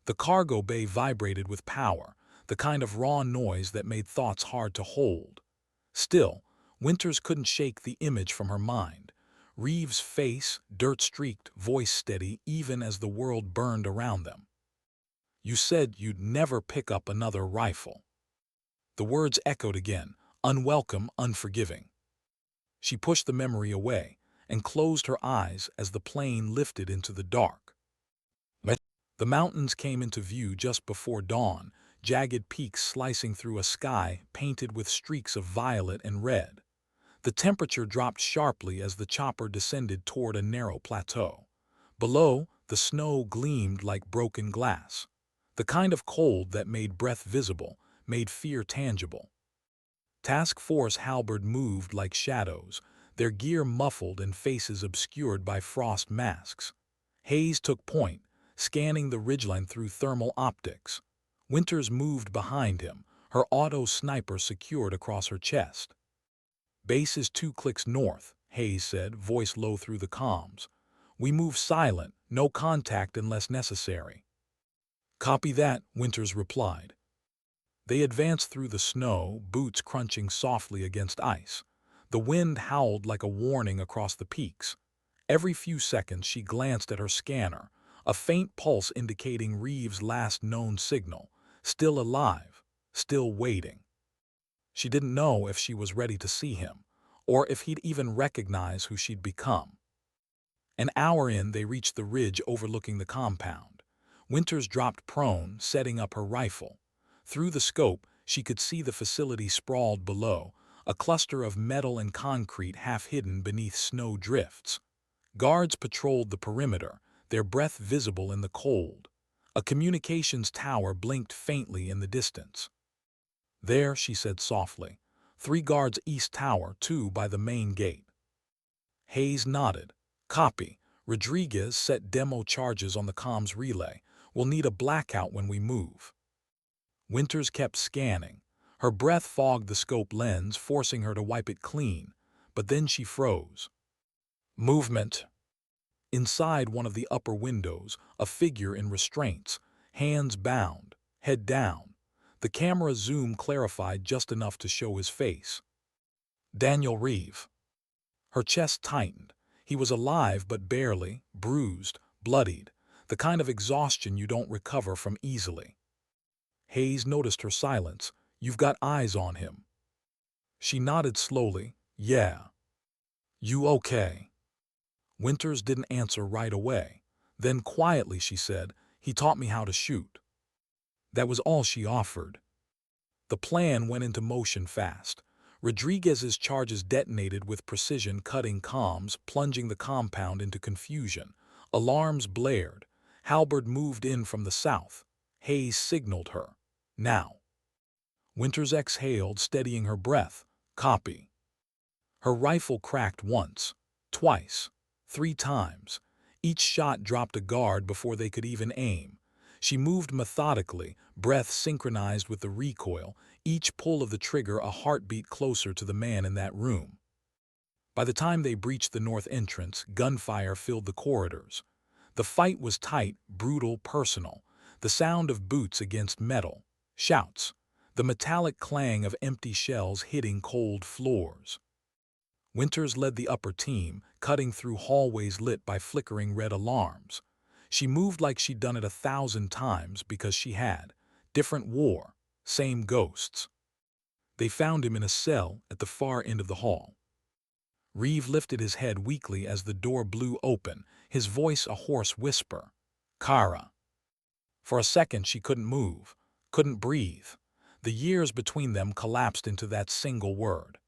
The cargo bay vibrated with power, the kind of raw noise that made thoughts hard to hold. Still, Winters couldn't shake the image from her mind. Reeves' face, dirt-streaked, voice steady even as the world burned around them. "You said you'd never pick up another rifle." The words echoed again, unwelcome, unforgiving. She pushed the memory away and closed her eyes as the plane lifted into the dark. The mountains came into view just before dawn, jagged peaks slicing through a sky painted with streaks of violet and red. The temperature dropped sharply as the chopper descended toward a narrow plateau. Below, the snow gleamed like broken glass. The kind of cold that made breath visible, made fear tangible. Task Force halberd moved like shadows, their gear muffled and faces obscured by frost masks. Hayes took point, scanning the ridgeline through thermal optics. Winters moved behind him, her auto sniper secured across her chest. "Base is 2 clicks north," Hayes said, voice low through the comms. "We move silent, no contact unless necessary." "Copy that," Winters replied. They advanced through the snow, boots crunching softly against ice. The wind howled like a warning across the peaks. Every few seconds she glanced at her scanner, a faint pulse indicating Reeves' last known signal, still alive, still waiting. She didn't know if she was ready to see him, or if he'd even recognize who she'd become. An hour in, they reached the ridge overlooking the compound. Winters dropped prone, setting up her rifle. Through the scope, she could see the facility sprawled below, a cluster of metal and concrete half hidden beneath snow drifts. Guards patrolled the perimeter, their breath visible in the cold. A communications tower blinked faintly in the distance. "There," she said softly. "3 guards east tower, 2 by the main gate." Hayes nodded. "Copy. Rodriguez set demo charges on the comms relay. We'll need a blackout when we move." Winters kept scanning. Her breath fogged the scope lens, forcing her to wipe it clean, but then she froze. Movement. Inside one of the upper windows, a figure in restraints, hands bound, head down. The camera zoom clarified just enough to show his face. Daniel Reeve. Her chest tightened. He was alive but barely, bruised, bloodied, the kind of exhaustion you don't recover from easily. Hayes noticed her silence. "You've got eyes on him." She nodded slowly. "Yeah." "You okay?" Winters didn't answer right away. Then quietly she said, "He taught me how to shoot." That was all she offered. The plan went into motion fast. Rodriguez's charges detonated with precision, cutting comms, plunging the compound into confusion. Alarms blared. Halberd moved in from the south. Hayes signaled her. Now. Winters exhaled, steadying her breath. Copy. Her rifle cracked once, twice, 3 times. Each shot dropped a guard before they could even aim. She moved methodically, breath synchronized with the recoil, each pull of the trigger a heartbeat closer to the man in that room. By the time they breached the north entrance, gunfire filled the corridors. The fight was tight, brutal, personal. The sound of boots against metal, shouts, the metallic clang of empty shells hitting cold floors. Winters led the upper team, cutting through hallways lit by flickering red alarms. She moved like she'd done it 1,000 times because she had. Different war, same ghosts. They found him in a cell at the far end of the hall. Reeve lifted his head weakly as the door blew open, his voice a hoarse whisper. Kara. For a second she couldn't move, couldn't breathe. The years between them collapsed into that single word.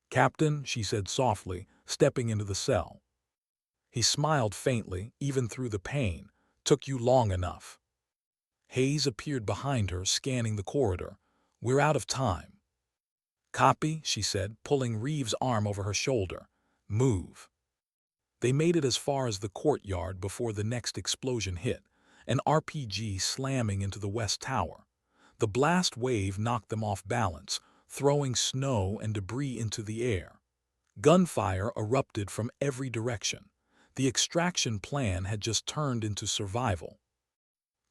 Captain, she said softly, stepping into the cell. He smiled faintly, even through the pain. Took you long enough. Hayes appeared behind her, scanning the corridor. We're out of time. Copy, she said, pulling Reeve's arm over her shoulder. Move. They made it as far as the courtyard before the next explosion hit, an RPG slamming into the west tower. The blast wave knocked them off balance, throwing snow and debris into the air. Gunfire erupted from every direction. The extraction plan had just turned into survival.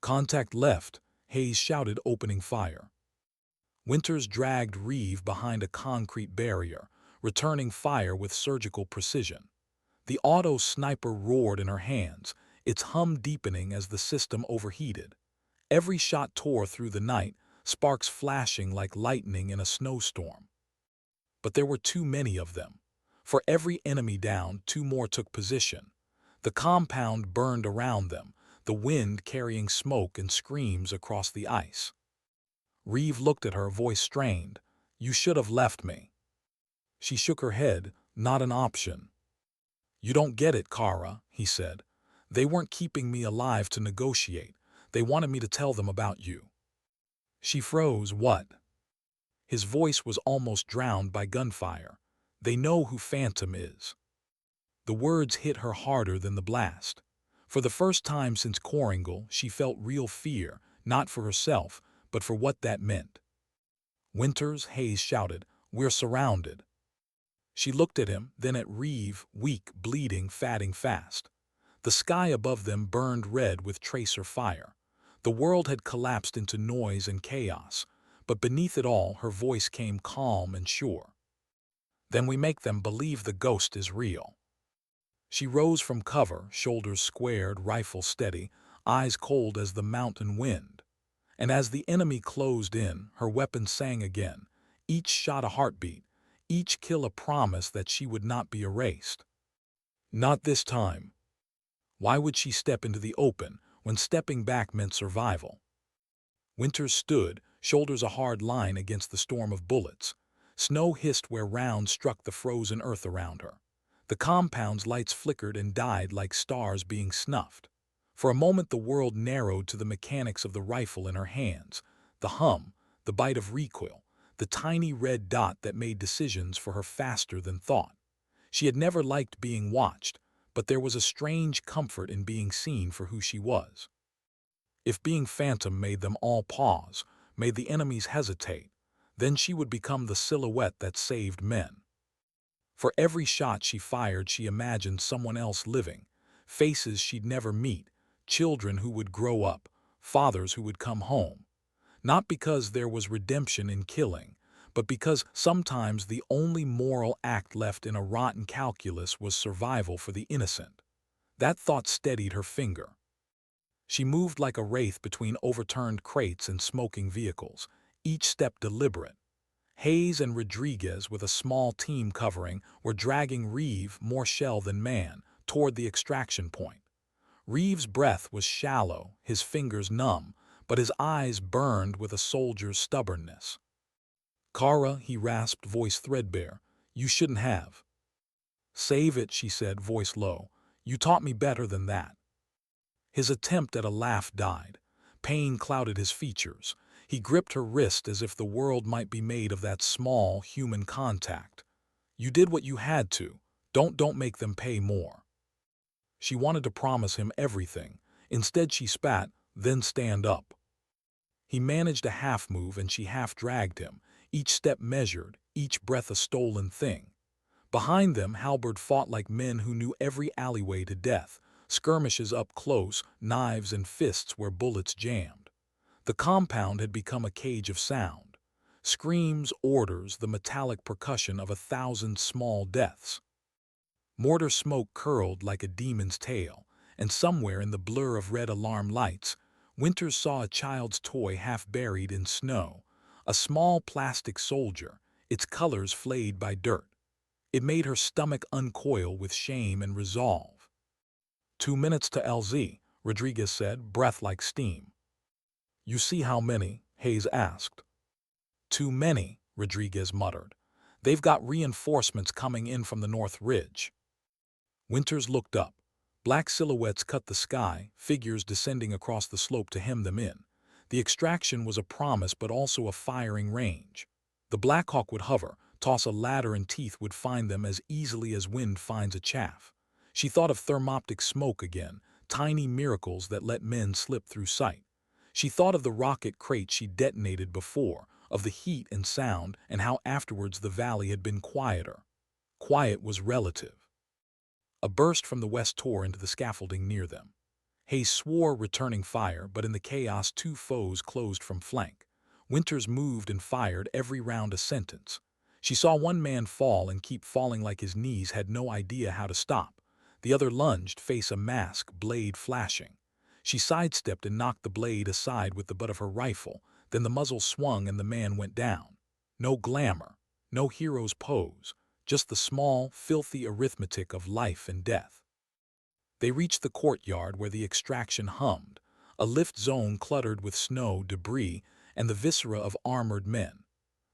Contact left, Hayes shouted, opening fire. Winters dragged Reeve behind a concrete barrier, returning fire with surgical precision. The auto sniper roared in her hands, its hum deepening as the system overheated. Every shot tore through the night, sparks flashing like lightning in a snowstorm. But there were too many of them. For every enemy down, 2 more took position. The compound burned around them, the wind carrying smoke and screams across the ice. Reeve looked at her, voice strained. You should have left me. She shook her head. Not an option. You don't get it, Kara, he said. They weren't keeping me alive to negotiate. They wanted me to tell them about you. She froze. What? His voice was almost drowned by gunfire. They know who Phantom is. The words hit her harder than the blast. For the first time since Coringal, she felt real fear, not for herself, but for what that meant. Winters, Hayes shouted, we're surrounded. She looked at him, then at Reeve, weak, bleeding, fatting fast. The sky above them burned red with tracer fire. The world had collapsed into noise and chaos, but beneath it all her voice came calm and sure. Then we make them believe the ghost is real. She rose from cover, shoulders squared, rifle steady, eyes cold as the mountain wind. And as the enemy closed in, her weapon sang again, each shot a heartbeat, each kill a promise that she would not be erased. Not this time. Why would she step into the open when stepping back meant survival? Winters stood, shoulders a hard line against the storm of bullets. Snow hissed where rounds struck the frozen earth around her. The compound's lights flickered and died like stars being snuffed. For a moment the world narrowed to the mechanics of the rifle in her hands, the hum, the bite of recoil, the tiny red dot that made decisions for her faster than thought. She had never liked being watched, but there was a strange comfort in being seen for who she was. If being Phantom made them all pause, made the enemies hesitate, then she would become the silhouette that saved men. For every shot she fired she imagined someone else living, faces she'd never meet, children who would grow up, fathers who would come home. Not because there was redemption in killing, but because sometimes the only moral act left in a rotten calculus was survival for the innocent. That thought steadied her finger. She moved like a wraith between overturned crates and smoking vehicles, each step deliberate. Hayes and Rodriguez, with a small team covering, were dragging Reeve, more shell than man, toward the extraction point. Reeve's breath was shallow, his fingers numb, but his eyes burned with a soldier's stubbornness. Kara, he rasped, voice threadbare, you shouldn't have. Save it, she said, voice low. You taught me better than that. His attempt at a laugh died. Pain clouded his features. He gripped her wrist as if the world might be made of that small, human contact. "You did what you had to. Don't make them pay more." She wanted to promise him everything. Instead she spat, "Then stand up." He managed a half move and she half dragged him, each step measured, each breath a stolen thing. Behind them, Halberd fought like men who knew every alleyway to death, skirmishes up close, knives and fists where bullets jammed. The compound had become a cage of sound. Screams, orders, the metallic percussion of 1,000 small deaths. Mortar smoke curled like a demon's tail, and somewhere in the blur of red alarm lights, Winters saw a child's toy half buried in snow, a small plastic soldier, its colors flayed by dirt. It made her stomach uncoil with shame and resolve. 2 minutes to LZ, Rodriguez said, breath like steam. "You see how many?" Hayes asked. "Too many," Rodriguez muttered. "They've got reinforcements coming in from the North Ridge." Winters looked up. Black silhouettes cut the sky, figures descending across the slope to hem them in. The extraction was a promise but also a firing range. The Blackhawk would hover, toss a ladder and teeth would find them as easily as wind finds a chaff. She thought of thermoptic smoke again, tiny miracles that let men slip through sight. She thought of the rocket crate she detonated before, of the heat and sound, and how afterwards the valley had been quieter. Quiet was relative. A burst from the west tore into the scaffolding near them. Hayes swore, returning fire, but in the chaos 2 foes closed from flank. Winters moved and fired, every round a sentence. She saw one man fall and keep falling like his knees had no idea how to stop. The other lunged, face a mask, blade flashing. She sidestepped and knocked the blade aside with the butt of her rifle, then the muzzle swung and the man went down. No glamour, no hero's pose, just the small, filthy arithmetic of life and death. They reached the courtyard where the extraction hummed, a lift zone cluttered with snow, debris, and the viscera of armored men.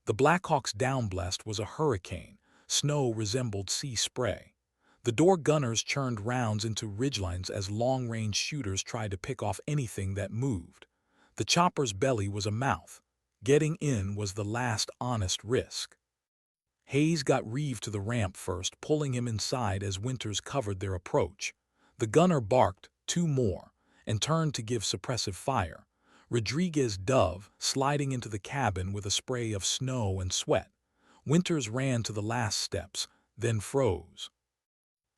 The Blackhawk's downblast was a hurricane. Snow resembled sea spray. The door gunners churned rounds into ridgelines as long-range shooters tried to pick off anything that moved. The chopper's belly was a mouth. Getting in was the last honest risk. Hayes got Reeve to the ramp first, pulling him inside as Winters covered their approach. The gunner barked, 2 more, and turned to give suppressive fire. Rodriguez dove, sliding into the cabin with a spray of snow and sweat. Winters ran to the last steps, then froze.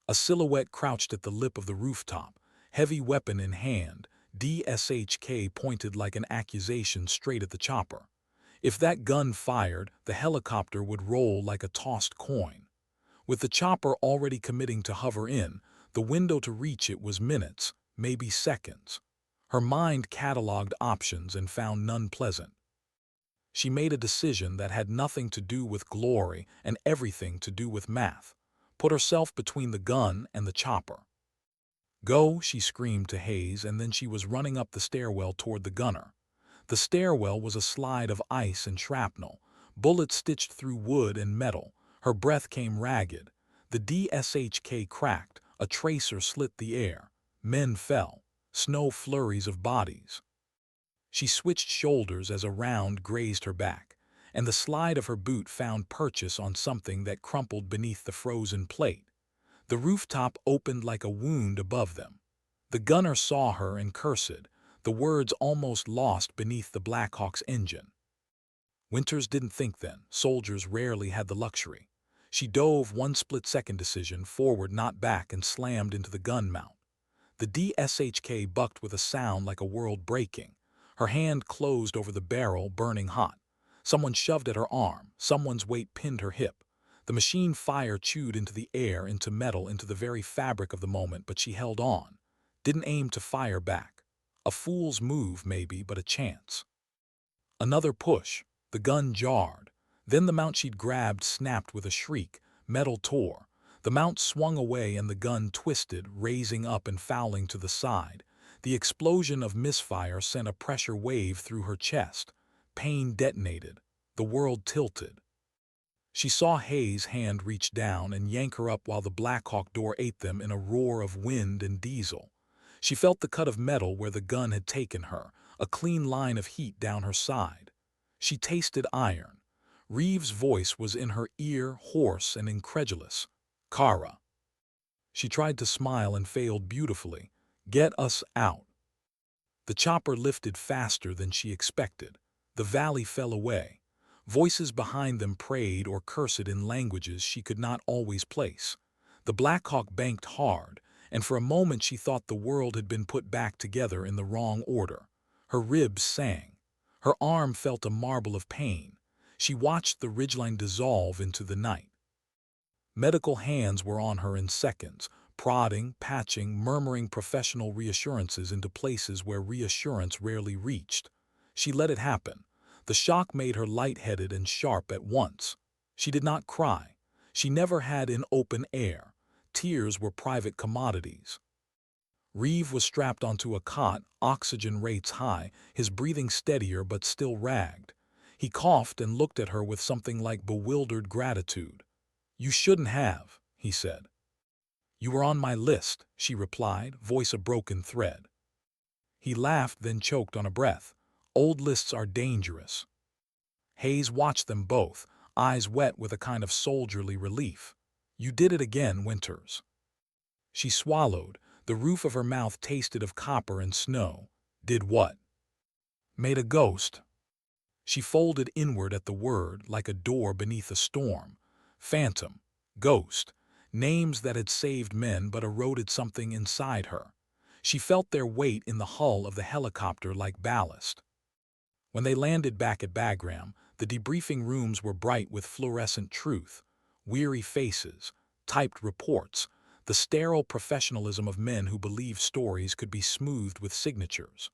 A silhouette crouched at the lip of the rooftop, heavy weapon in hand, DSHK pointed like an accusation straight at the chopper. If that gun fired, the helicopter would roll like a tossed coin. With the chopper already committing to hover in, the window to reach it was minutes, maybe seconds. Her mind cataloged options and found none pleasant. She made a decision that had nothing to do with glory and everything to do with math. Put herself between the gun and the chopper. "Go," she screamed to Hayes, and then she was running up the stairwell toward the gunner. The stairwell was a slide of ice and shrapnel, bullets stitched through wood and metal. Her breath came ragged. The DSHK cracked, a tracer slit the air. Men fell, snow flurries of bodies. She switched shoulders as a round grazed her back, and the slide of her boot found purchase on something that crumpled beneath the frozen plate. The rooftop opened like a wound above them. The gunner saw her and cursed, the words almost lost beneath the Blackhawk's engine. Winters didn't think then. Soldiers rarely had the luxury. She dove, one split-second decision, forward not back, and slammed into the gun mount. The DSHK bucked with a sound like a world breaking. Her hand closed over the barrel, burning hot. Someone shoved at her arm. Someone's weight pinned her hip. The machine fire chewed into the air, into metal, into the very fabric of the moment, but she held on. Didn't aim to fire back. A fool's move, maybe, but a chance. Another push. The gun jarred. Then the mount she'd grabbed snapped with a shriek. Metal tore. The mount swung away and the gun twisted, raising up and fouling to the side. The explosion of misfire sent a pressure wave through her chest. Pain detonated. The world tilted. She saw Hayes' hand reach down and yank her up while the Blackhawk door ate them in a roar of wind and diesel. She felt the cut of metal where the gun had taken her, a clean line of heat down her side. She tasted iron. Reeves' voice was in her ear, hoarse and incredulous. "Kara." She tried to smile and failed beautifully. "Get us out." The chopper lifted faster than she expected. The valley fell away. Voices behind them prayed or cursed in languages she could not always place. The Blackhawk banked hard, and for a moment she thought the world had been put back together in the wrong order. Her ribs sang. Her arm felt a marble of pain. She watched the ridgeline dissolve into the night. Medical hands were on her in seconds, prodding, patching, murmuring professional reassurances into places where reassurance rarely reached. She let it happen. The shock made her lightheaded and sharp at once. She did not cry. She never had in open air. Tears were private commodities. Reeve was strapped onto a cot, oxygen rates high, his breathing steadier but still ragged. He coughed and looked at her with something like bewildered gratitude. "You shouldn't have," he said. "You were on my list," she replied, voice a broken thread. He laughed, then choked on a breath. "Old lists are dangerous." Hayes watched them both, eyes wet with a kind of soldierly relief. "You did it again, Winters." She swallowed. The roof of her mouth tasted of copper and snow. "Did what?" "Made a ghost." She folded inward at the word, like a door beneath a storm. Phantom, ghost, names that had saved men but eroded something inside her. She felt their weight in the hull of the helicopter like ballast. When they landed back at Bagram, the debriefing rooms were bright with fluorescent truth, weary faces, typed reports, the sterile professionalism of men who believed stories could be smoothed with signatures.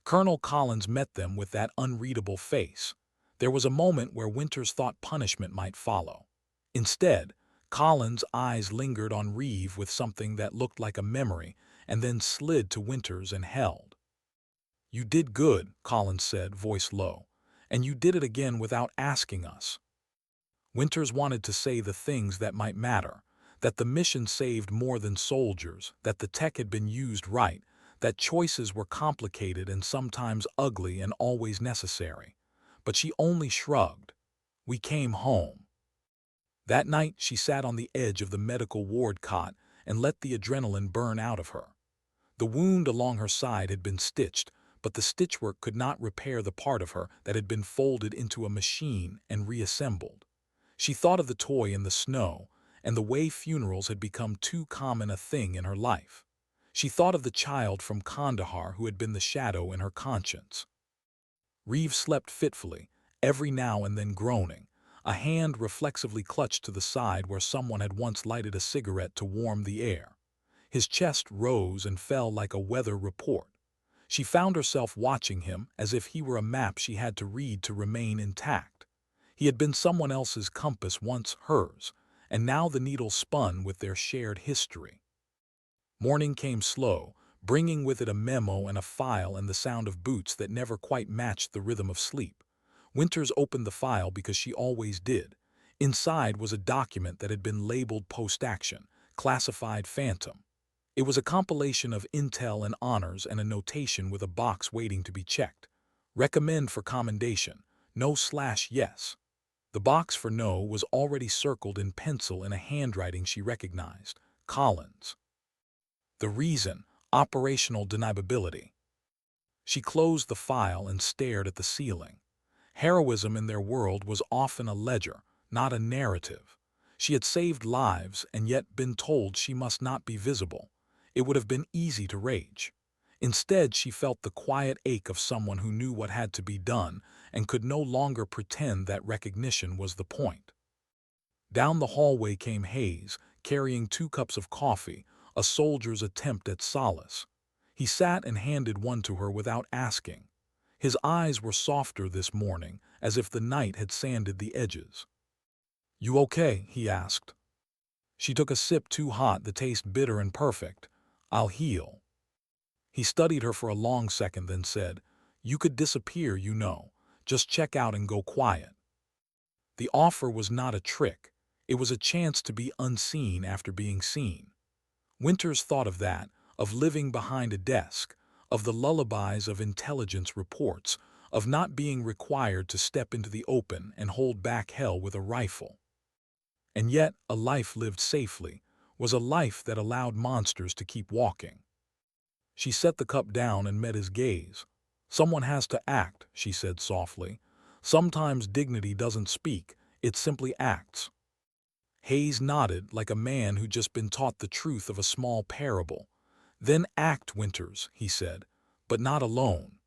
Colonel Collins met them with that unreadable face. There was a moment where Winters thought punishment might follow. Instead, Collins' eyes lingered on Reeve with something that looked like a memory and then slid to Winters and held. "You did good," Collins said, voice low, "and you did it again without asking us." Winters wanted to say the things that might matter, that the mission saved more than soldiers, that the tech had been used right, that choices were complicated and sometimes ugly and always necessary. But she only shrugged. "We came home." That night she sat on the edge of the medical ward cot and let the adrenaline burn out of her. The wound along her side had been stitched, but the stitchwork could not repair the part of her that had been folded into a machine and reassembled. She thought of the toy in the snow, and the way funerals had become too common a thing in her life. She thought of the child from Kandahar who had been the shadow in her conscience. Reeve slept fitfully, every now and then groaning. A hand reflexively clutched to the side where someone had once lighted a cigarette to warm the air. His chest rose and fell like a weather report. She found herself watching him as if he were a map she had to read to remain intact. He had been someone else's compass, once hers, and now the needle spun with their shared history. Morning came slow, bringing with it a memo and a file and the sound of boots that never quite matched the rhythm of sleep. Winters opened the file because she always did. Inside was a document that had been labeled post-action, classified Phantom. It was a compilation of intel and honors and a notation with a box waiting to be checked. Recommend for commendation, no/yes. The box for no was already circled in pencil in a handwriting she recognized, Collins. The reason, operational deniability. She closed the file and stared at the ceiling. Heroism in their world was often a ledger, not a narrative. She had saved lives and yet been told she must not be visible. It would have been easy to rage. Instead, she felt the quiet ache of someone who knew what had to be done and could no longer pretend that recognition was the point. Down the hallway came Hayes, carrying 2 cups of coffee, a soldier's attempt at solace. He sat and handed one to her without asking. His eyes were softer this morning, as if the night had sanded the edges. "You okay?" he asked. She took a sip, too hot, the taste bitter and perfect. "I'll heal." He studied her for a long second, then said, "You could disappear, you know. Just check out and go quiet." The offer was not a trick. It was a chance to be unseen after being seen. Winters thought of that, of living behind a desk, of the lullabies of intelligence reports, of not being required to step into the open and hold back hell with a rifle. And yet, a life lived safely was a life that allowed monsters to keep walking. She set the cup down and met his gaze. "Someone has to act," she said softly. "Sometimes dignity doesn't speak, it simply acts." Hayes nodded like a man who'd just been taught the truth of a small parable. "Then act, Winters," he said, "but not alone."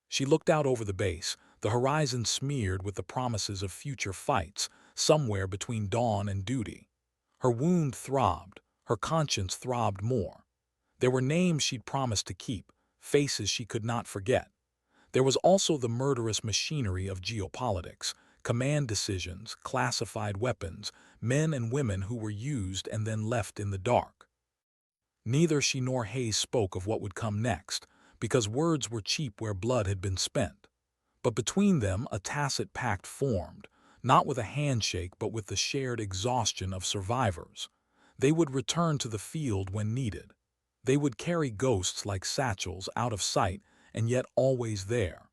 She looked out over the base, the horizon smeared with the promises of future fights, somewhere between dawn and duty. Her wound throbbed, her conscience throbbed more. There were names she'd promised to keep, faces she could not forget. There was also the murderous machinery of geopolitics, command decisions, classified weapons, men and women who were used and then left in the dark. Neither she nor Hayes spoke of what would come next, because words were cheap where blood had been spent. But between them a tacit pact formed, not with a handshake but with the shared exhaustion of survivors. They would return to the field when needed. They would carry ghosts like satchels, out of sight and yet always there.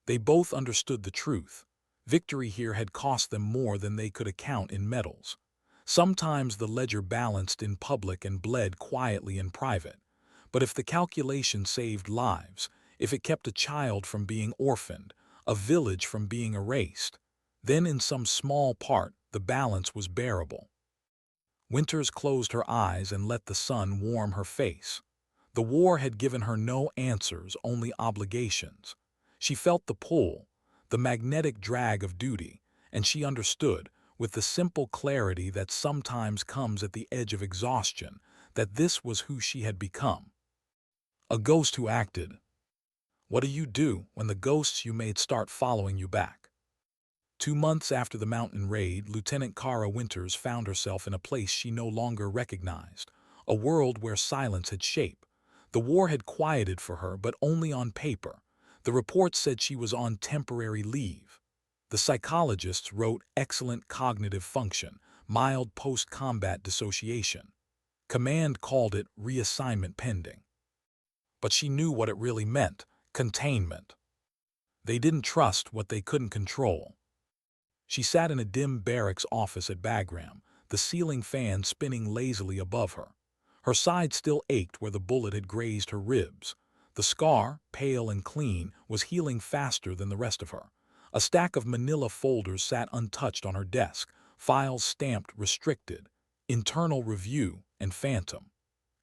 They both understood the truth. Victory here had cost them more than they could account in medals. Sometimes the ledger balanced in public and bled quietly in private. But if the calculation saved lives, if it kept a child from being orphaned, a village from being erased, then in some small part the balance was bearable. Winters closed her eyes and let the sun warm her face. The war had given her no answers, only obligations. She felt the pull, the magnetic drag of duty, and she understood, with the simple clarity that sometimes comes at the edge of exhaustion, that this was who she had become. A ghost who acted. What do you do when the ghosts you made start following you back? 2 months after the mountain raid, Lieutenant Kara Winters found herself in a place she no longer recognized, a world where silence had shape. The war had quieted for her, but only on paper. The reports said she was on temporary leave. The psychologists wrote excellent cognitive function, mild post-combat dissociation. Command called it reassignment pending. But she knew what it really meant: containment. They didn't trust what they couldn't control. She sat in a dim barracks office at Bagram, the ceiling fan spinning lazily above her. Her side still ached where the bullet had grazed her ribs. The scar, pale and clean, was healing faster than the rest of her. A stack of manila folders sat untouched on her desk, files stamped restricted, internal review, and phantom.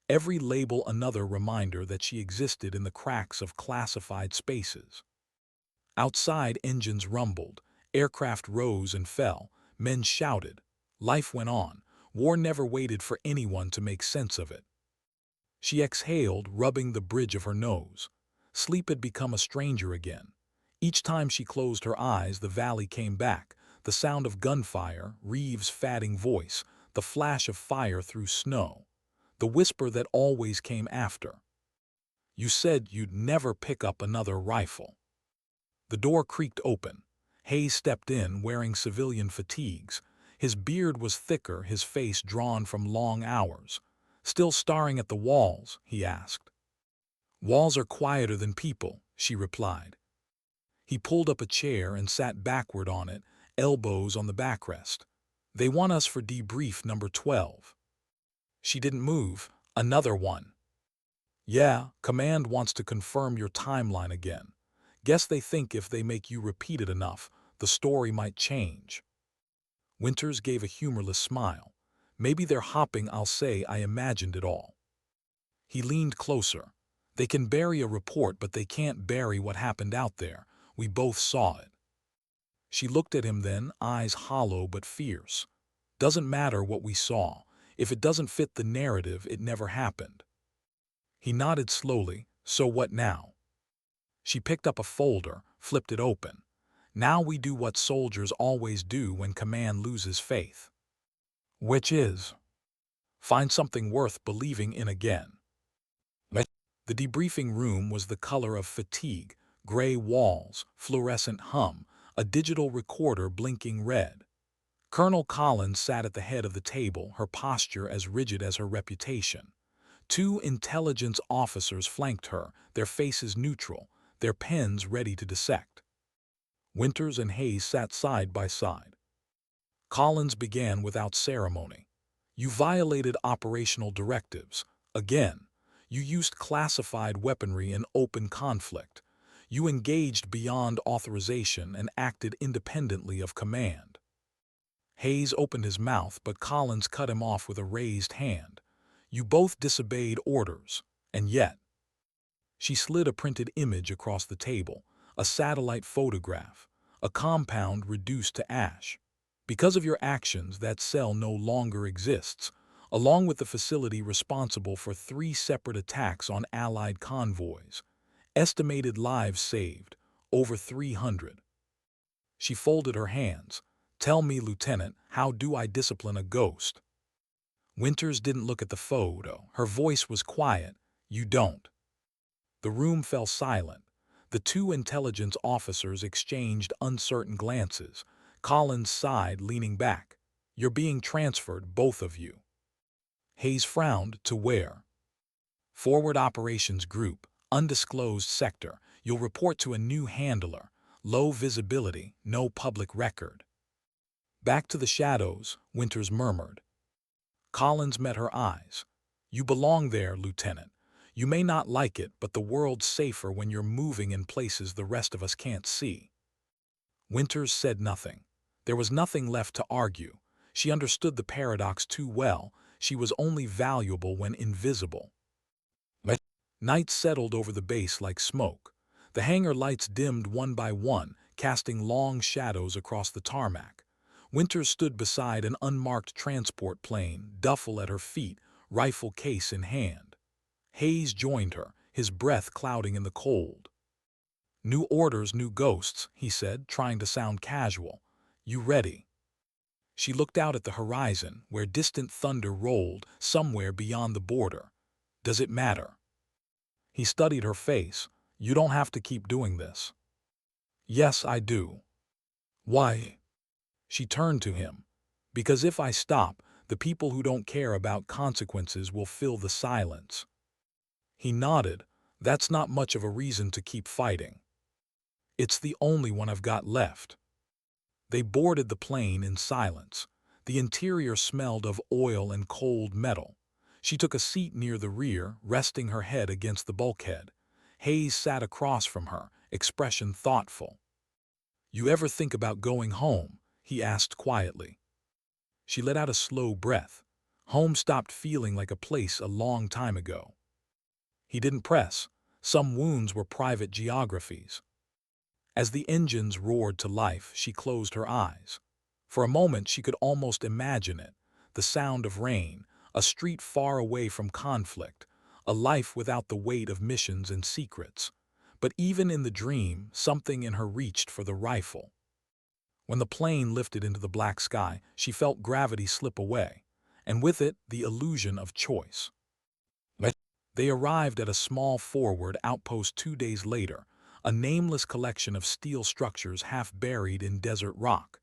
Every label another reminder that she existed in the cracks of classified spaces. Outside, engines rumbled, aircraft rose and fell, men shouted. Life went on. War never waited for anyone to make sense of it. She exhaled, rubbing the bridge of her nose. Sleep had become a stranger again. Each time she closed her eyes, the valley came back, the sound of gunfire, Reeves' fatting voice, the flash of fire through snow, the whisper that always came after. "You said you'd never pick up another rifle." The door creaked open. Hayes stepped in, wearing civilian fatigues. His beard was thicker, his face drawn from long hours. "Still staring at the walls?" he asked. "Walls are quieter than people," she replied. He pulled up a chair and sat backward on it, elbows on the backrest. "They want us for debrief number 12. She didn't move. "Another one." "Yeah, command wants to confirm your timeline again. Guess they think if they make you repeat it enough, the story might change." Winters gave a humorless smile. "Maybe they're hopping. I'll say I imagined it all." He leaned closer. "They can bury a report, but they can't bury what happened out there. We both saw it." She looked at him then, eyes hollow but fierce. "Doesn't matter what we saw. If it doesn't fit the narrative, it never happened." He nodded slowly. "So what now?" She picked up a folder, flipped it open. "Now we do what soldiers always do when command loses faith." "Which is?" "Find something worth believing in again." The debriefing room was the color of fatigue, gray walls, fluorescent hum, a digital recorder blinking red. Colonel Collins sat at the head of the table, her posture as rigid as her reputation. Two intelligence officers flanked her, their faces neutral, their pens ready to dissect. Winters and Hayes sat side by side. Collins began without ceremony. "You violated operational directives. Again. You used classified weaponry in open conflict. You engaged beyond authorization and acted independently of command." Hayes opened his mouth, but Collins cut him off with a raised hand. "You both disobeyed orders, and yet—" She slid a printed image across the table, a satellite photograph, a compound reduced to ash. "Because of your actions, that cell no longer exists, along with the facility responsible for 3 separate attacks on Allied convoys. Estimated lives saved, over 300. She folded her hands. "Tell me, Lieutenant, how do I discipline a ghost?" Winters didn't look at the photo. Her voice was quiet. "You don't." The room fell silent. The two intelligence officers exchanged uncertain glances. Collins sighed, leaning back. "You're being transferred, both of you." Hayes frowned. "To where?" "Forward Operations Group, undisclosed sector. You'll report to a new handler. Low visibility, no public record." "Back to the shadows," Winters murmured. Collins met her eyes. "You belong there, Lieutenant. You may not like it, but the world's safer when you're moving in places the rest of us can't see." Winters said nothing. There was nothing left to argue. She understood the paradox too well. She was only valuable when invisible. Night settled over the base like smoke. The hangar lights dimmed one by one, casting long shadows across the tarmac. Winters stood beside an unmarked transport plane, duffel at her feet, rifle case in hand. Hayes joined her, his breath clouding in the cold. "New orders, new ghosts," he said, trying to sound casual. "You ready?" She looked out at the horizon, where distant thunder rolled, somewhere beyond the border. "Does it matter?" He studied her face. "You don't have to keep doing this." "Yes, I do." "Why?" She turned to him. "Because if I stop, the people who don't care about consequences will fill the silence." He nodded. "That's not much of a reason to keep fighting." "It's the only one I've got left." They boarded the plane in silence. The interior smelled of oil and cold metal. She took a seat near the rear, resting her head against the bulkhead. Hayes sat across from her, expression thoughtful. "You ever think about going home?" he asked quietly. She let out a slow breath. Home stopped feeling like a place a long time ago. He didn't press. Some wounds were private geographies. As the engines roared to life, she closed her eyes. For a moment she could almost imagine it. The sound of rain, a street far away from conflict, a life without the weight of missions and secrets. But even in the dream, something in her reached for the rifle. When the plane lifted into the black sky, she felt gravity slip away, and with it, the illusion of choice. They arrived at a small forward outpost 2 days later, a nameless collection of steel structures half buried in desert rock.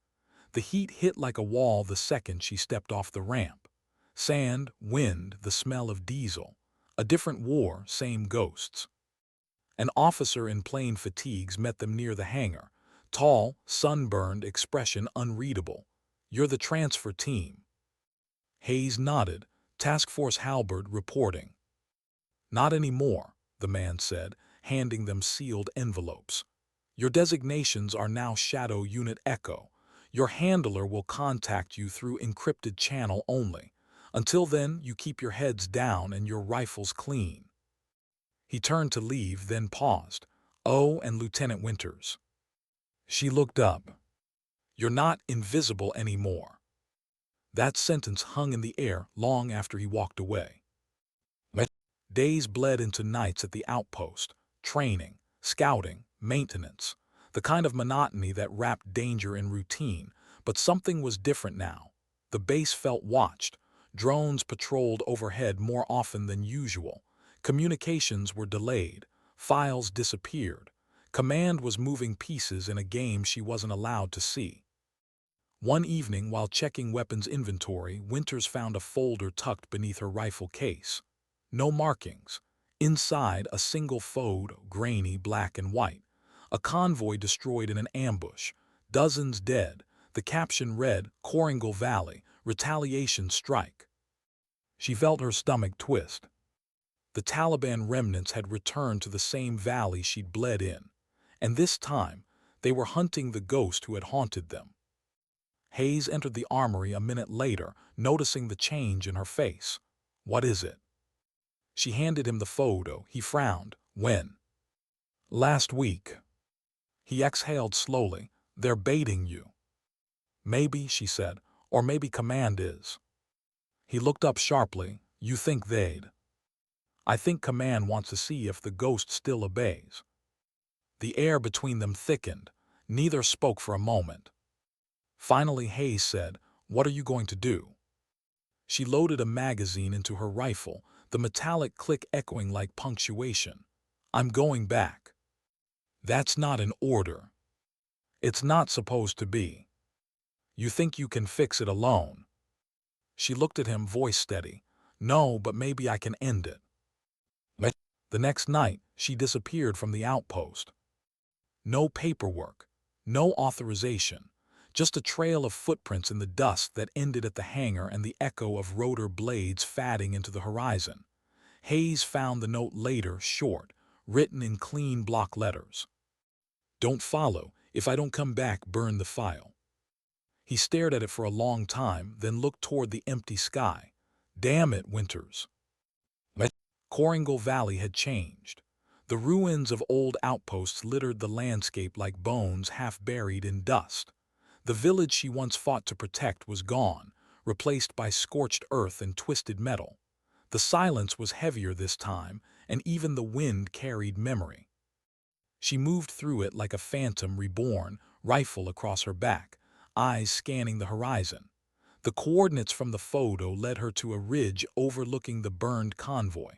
The heat hit like a wall the second she stepped off the ramp. Sand, wind, the smell of diesel. A different war, same ghosts. An officer in plain fatigues met them near the hangar. Tall, sunburned, expression unreadable. "You're the transfer team." Hayes nodded. "Task Force Halberd reporting." "Not anymore," the man said, handing them sealed envelopes. "Your designations are now Shadow Unit Echo. Your handler will contact you through encrypted channel only. Until then, you keep your heads down and your rifles clean." He turned to leave, then paused. "Oh, and Lieutenant Winters." She looked up. "You're not invisible anymore." That sentence hung in the air long after he walked away. Days bled into nights at the outpost. Training, scouting, maintenance. The kind of monotony that wrapped danger in routine. But something was different now. The base felt watched. Drones patrolled overhead more often than usual. Communications were delayed. Files disappeared. Command was moving pieces in a game she wasn't allowed to see. One evening, while checking weapons inventory, Winters found a folder tucked beneath her rifle case. No markings. Inside, a single photo, grainy black and white. A convoy destroyed in an ambush. Dozens dead. The caption read, Korangal Valley, Retaliation Strike. She felt her stomach twist. The Taliban remnants had returned to the same valley she'd bled in, and this time they were hunting the ghost who had haunted them. Hayes entered the armory a minute later, noticing the change in her face. "What is it?" She handed him the photo. He frowned. "When?" "Last week." He exhaled slowly. "They're baiting you." "Maybe," she said, "or maybe command is." He looked up sharply. "You think they'd?" "I think command wants to see if the ghost still obeys." The air between them thickened. Neither spoke for a moment. Finally Hayes said, "What are you going to do?" She loaded a magazine into her rifle, the metallic click echoing like punctuation. "I'm going back." "That's not an order." "It's not supposed to be." "You think you can fix it alone?" She looked at him, voice steady. "No, but maybe I can end it." The next night, she disappeared from the outpost. No paperwork, no authorization, just a trail of footprints in the dust that ended at the hangar and the echo of rotor blades fatting into the horizon. Hayes found the note later, short, written in clean block letters. "Don't follow. If I don't come back, burn the file." He stared at it for a long time, then looked toward the empty sky. "Damn it, Winters." Korangal Valley had changed. The ruins of old outposts littered the landscape like bones half buried in dust. The village she once fought to protect was gone, replaced by scorched earth and twisted metal. The silence was heavier this time, and even the wind carried memory. She moved through it like a phantom reborn, rifle across her back, eyes scanning the horizon. The coordinates from the photo led her to a ridge overlooking the burned convoy.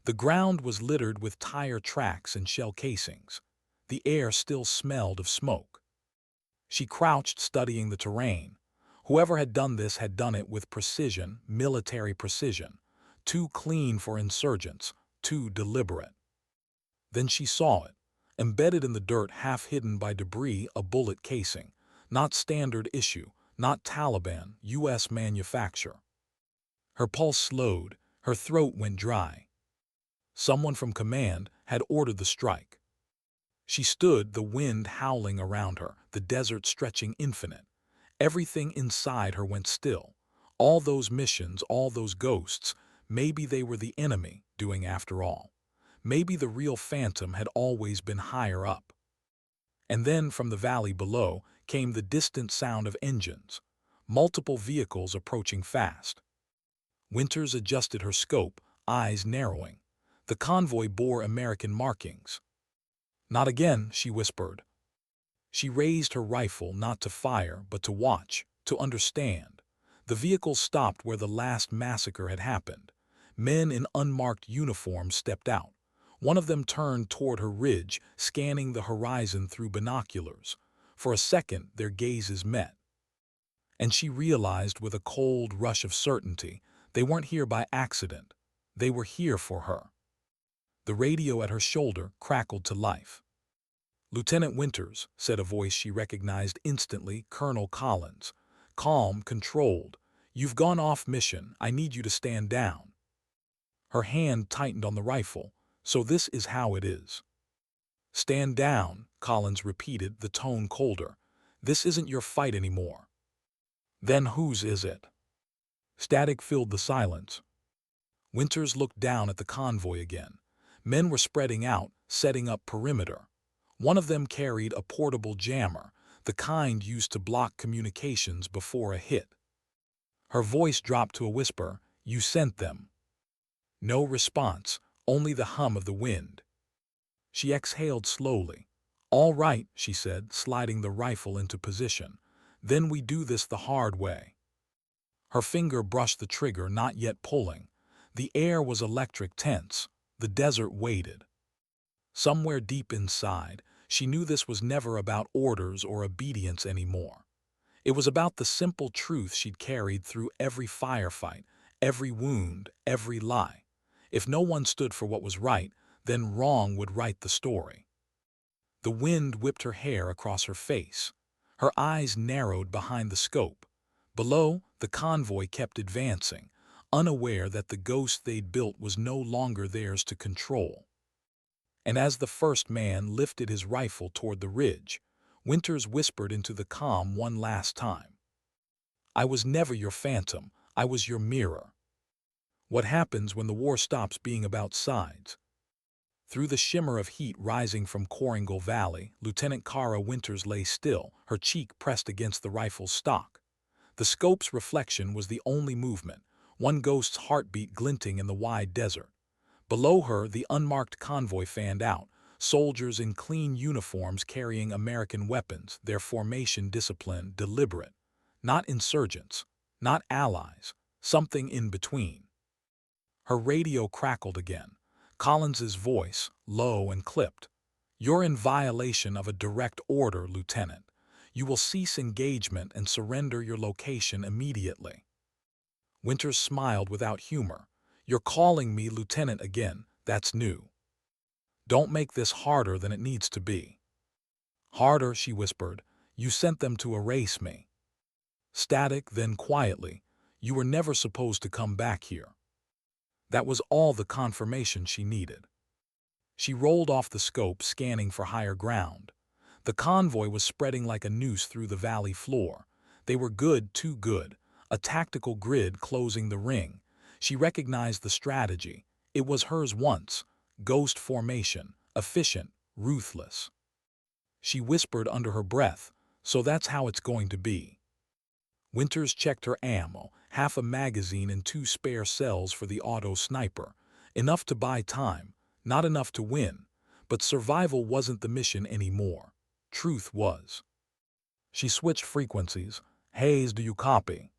The ground was littered with tire tracks and shell casings. The air still smelled of smoke. She crouched, studying the terrain. Whoever had done this had done it with precision, military precision. Too clean for insurgents, too deliberate. Then she saw it. Embedded in the dirt, half hidden by debris, a bullet casing. Not standard issue, not Taliban, U.S. manufacture. Her pulse slowed, her throat went dry. Someone from command had ordered the strike. She stood, the wind howling around her, the desert stretching infinite. Everything inside her went still. All those missions, all those ghosts, maybe they were the enemy doing after all. Maybe the real phantom had always been higher up. And then from the valley below came the distant sound of engines. Multiple vehicles approaching fast. Winters adjusted her scope, eyes narrowing. The convoy bore American markings. "Not again," she whispered. She raised her rifle, not to fire, but to watch, to understand. The vehicles stopped where the last massacre had happened. Men in unmarked uniforms stepped out. One of them turned toward her ridge, scanning the horizon through binoculars. For a second, their gazes met. And she realized with a cold rush of certainty, they weren't here by accident. They were here for her. The radio at her shoulder crackled to life. "Lieutenant Winters," said a voice she recognized instantly, Colonel Collins. Calm, controlled. "You've gone off mission. I need you to stand down." Her hand tightened on the rifle. "So this is how it is." "Stand down," Collins repeated, the tone colder. "This isn't your fight anymore." "Then whose is it?" Static filled the silence. Winters looked down at the convoy again. Men were spreading out, setting up perimeter. One of them carried a portable jammer, the kind used to block communications before a hit. Her voice dropped to a whisper. "You sent them." No response, only the hum of the wind. She exhaled slowly. "All right," she said, sliding the rifle into position. "Then we do this the hard way." Her finger brushed the trigger, not yet pulling. The air was electric, tense. The desert waited. Somewhere deep inside, she knew this was never about orders or obedience anymore. It was about the simple truth she'd carried through every firefight, every wound, every lie. If no one stood for what was right, then wrong would write the story. The wind whipped her hair across her face. Her eyes narrowed behind the scope. Below, the convoy kept advancing, unaware that the ghost they'd built was no longer theirs to control. And as the first man lifted his rifle toward the ridge, Winters whispered into the calm one last time. "I was never your phantom, I was your mirror." What happens when the war stops being about sides? Through the shimmer of heat rising from Coringal Valley, Lieutenant Kara Winters lay still, her cheek pressed against the rifle's stock. The scope's reflection was the only movement, one ghost's heartbeat glinting in the wide desert. Below her, the unmarked convoy fanned out, soldiers in clean uniforms carrying American weapons, their formation disciplined, deliberate. Not insurgents, not allies, something in between. Her radio crackled again. Collins's voice, low and clipped. "You're in violation of a direct order, Lieutenant. You will cease engagement and surrender your location immediately." Winters smiled without humor. "You're calling me Lieutenant again, that's new. Don't make this harder than it needs to be." "Harder," she whispered. "You sent them to erase me." Static, then quietly, "You were never supposed to come back here." That was all the confirmation she needed. She rolled off the scope, scanning for higher ground. The convoy was spreading like a noose through the valley floor. They were good, too good, a tactical grid closing the ring. She recognized the strategy. It was hers once. Ghost formation, efficient, ruthless. She whispered under her breath, "So that's how it's going to be." Winters checked her ammo, half a magazine and 2 spare cells for the auto sniper. Enough to buy time, not enough to win. But survival wasn't the mission anymore. Truth was. She switched frequencies. "Hayes, do you copy?"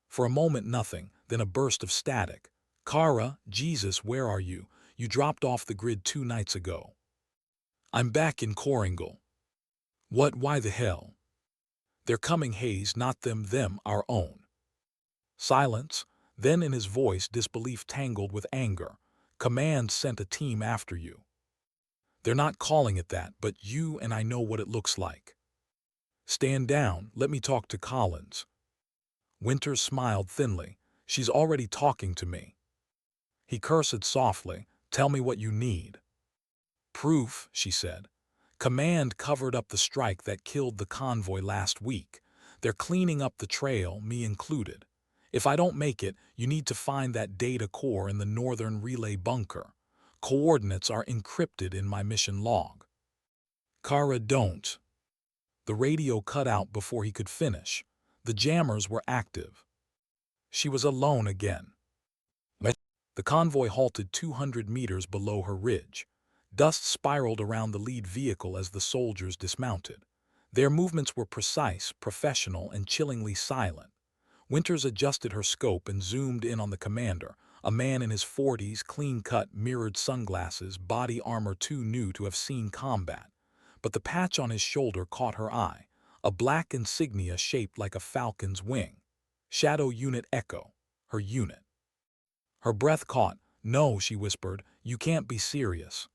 For a moment nothing, then a burst of static. "Kara, Jesus, where are you? You dropped off the grid 2 nights ago." "I'm back in Coringal." "What, why the hell?" "They're coming, Hayes, not them, our own." Silence, then in his voice disbelief tangled with anger. "Command sent a team after you." "They're not calling it that, but you and I know what it looks like." "Stand down, let me talk to Collins." Winters smiled thinly. "She's already talking to me." He cursed softly. "Tell me what you need." "Proof," she said. "Command covered up the strike that killed the convoy last week. They're cleaning up the trail, me included. If I don't make it, you need to find that data core in the northern relay bunker. Coordinates are encrypted in my mission log." "Kara, don't." The radio cut out before he could finish. The jammers were active. She was alone again. The convoy halted 200 meters below her ridge. Dust spiraled around the lead vehicle as the soldiers dismounted. Their movements were precise, professional, and chillingly silent. Winters adjusted her scope and zoomed in on the commander, a man in his 40s, clean-cut, mirrored sunglasses, body armor too new to have seen combat. But the patch on his shoulder caught her eye, a black insignia shaped like a falcon's wing. Shadow Unit Echo, her unit. Her breath caught. "No," she whispered, "you can't be serious."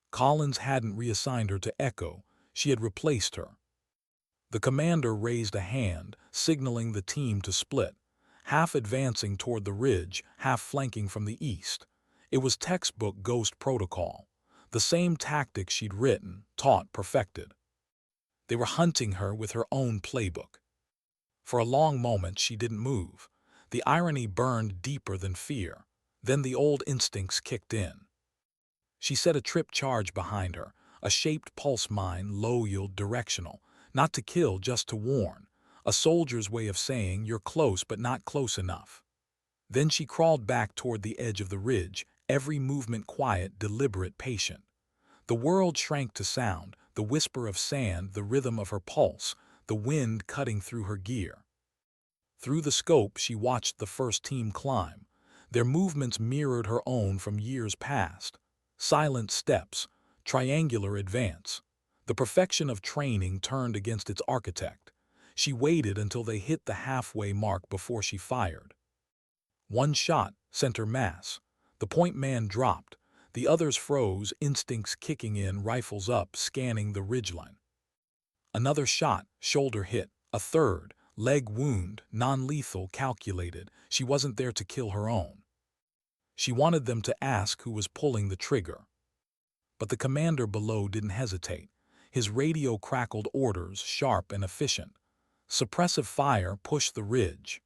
Collins hadn't reassigned her to Echo, she had replaced her. The commander raised a hand, signaling the team to split, half advancing toward the ridge, half flanking from the east. It was textbook Ghost protocol, the same tactics she'd written, taught, perfected. They were hunting her with her own playbook. For a long moment she didn't move. The irony burned deeper than fear. Then the old instincts kicked in. She set a trip charge behind her, a shaped pulse mine, low-yield, directional. Not to kill, just to warn. A soldier's way of saying, "You're close but not close enough." Then she crawled back toward the edge of the ridge, every movement quiet, deliberate, patient. The world shrank to sound, the whisper of sand, the rhythm of her pulse, the wind cutting through her gear. Through the scope she watched the first team climb. Their movements mirrored her own from years past. Silent steps, triangular advance. The perfection of training turned against its architect. She waited until they hit the halfway mark before she fired. One shot, center mass. The point man dropped. The others froze, instincts kicking in, rifles up, scanning the ridgeline. Another shot, shoulder hit. A third, leg wound, non-lethal, calculated. She wasn't there to kill her own. She wanted them to ask who was pulling the trigger. But the commander below didn't hesitate. His radio crackled orders, sharp and efficient. Suppressive fire pushed the ridge.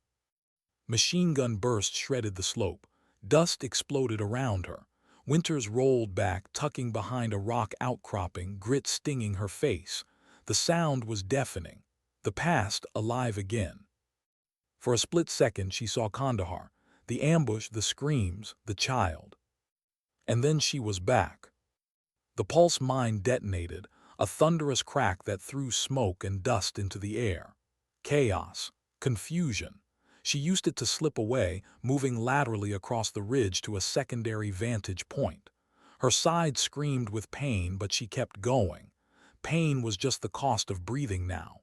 Machine gun bursts shredded the slope. Dust exploded around her. Winters rolled back, tucking behind a rock outcropping, grit stinging her face. The sound was deafening. The past alive again. For a split second she saw Kandahar, the ambush, the screams, the child. And then she was back. The pulse mine detonated, a thunderous crack that threw smoke and dust into the air. Chaos, confusion. She used it to slip away, moving laterally across the ridge to a secondary vantage point. Her side screamed with pain, but she kept going. Pain was just the cost of breathing now.